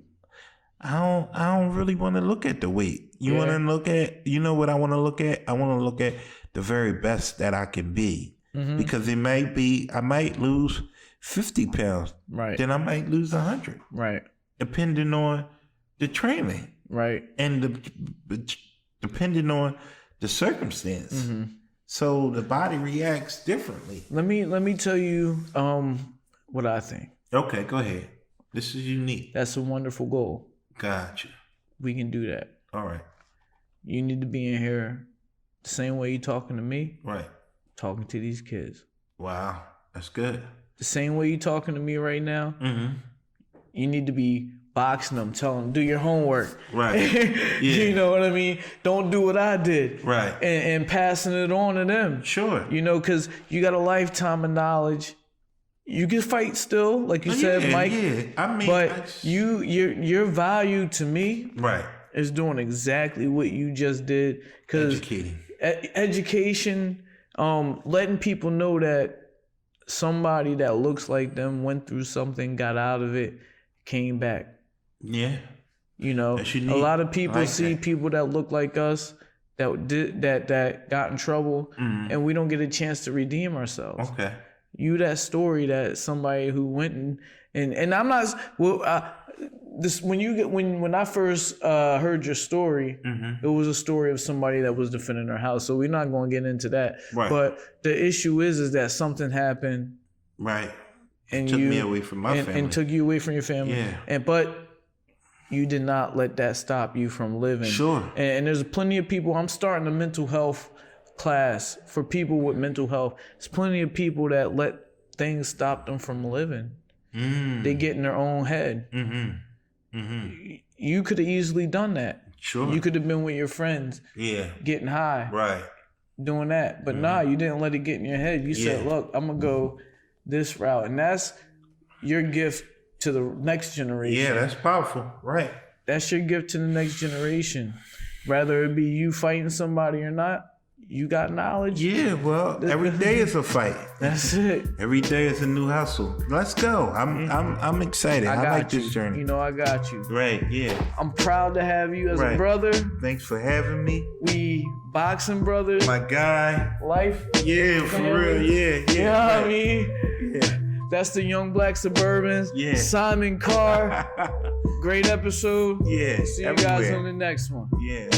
I don't really want to look at the weight. You want to look at, what I want to look at? I want to look at the very best that I can be. Because I might lose 50 pounds. Right. Then I might lose 100. Right. Depending on the training. Right. And depending on the circumstance. So the body reacts differently. Let me tell you what I think. Okay, go ahead. This is unique. That's a wonderful goal. Gotcha. We can do that. All right. You need to be in here the same way you're talking to me. Right. Talking to these kids. Wow, that's good. The same way you're talking to me right now, you need to be boxing them, telling them, do your homework. Right. Yeah. You know what I mean? Don't do what I did. Right. And passing it on to them. Sure. Because you got a lifetime of knowledge. You can fight still, like you said, Mike. Yeah. I mean, but your value to me is doing exactly what you just did. Educating. Education. Letting people know that somebody that looks like them went through something, got out of it, came back. Yeah. A lot of people see people that look like us that got in trouble, and we don't get a chance to redeem ourselves. Okay. You that story that somebody who went and I'm not when I first heard your story, it was a story of somebody that was defending their house. So we're not going to get into that. Right. But the issue is that something happened. Right. And took me away from my family. And took you away from your family. Yeah. But you did not let that stop you from living. Sure. And there's plenty of people. I'm starting a mental health class for people with mental health. There's plenty of people that let things stop them from living. They get in their own head. You could have easily done that. Sure. You could have been with your friends. Yeah. Getting high. Right. Doing that. But nah, you didn't let it get in your head. You said, look, I'm going to go this route. And that's your gift to the next generation. Yeah, that's powerful. Right. That's your gift to the next generation. Whether it be you fighting somebody or not, you got knowledge. Yeah, well, every day is a fight. That's it. Every day is a new hustle. Let's go. I'm excited. I like this journey. I got you. Right, yeah. I'm proud to have you as a brother. Thanks for having me. We Boxing Brothers. My guy. Life. Yeah, for real. Yeah. You know what I mean? Yeah. That's the Young Black Suburbans. Yeah. Simon Carr. Great episode. Yeah. See you guys on the next one. Yes.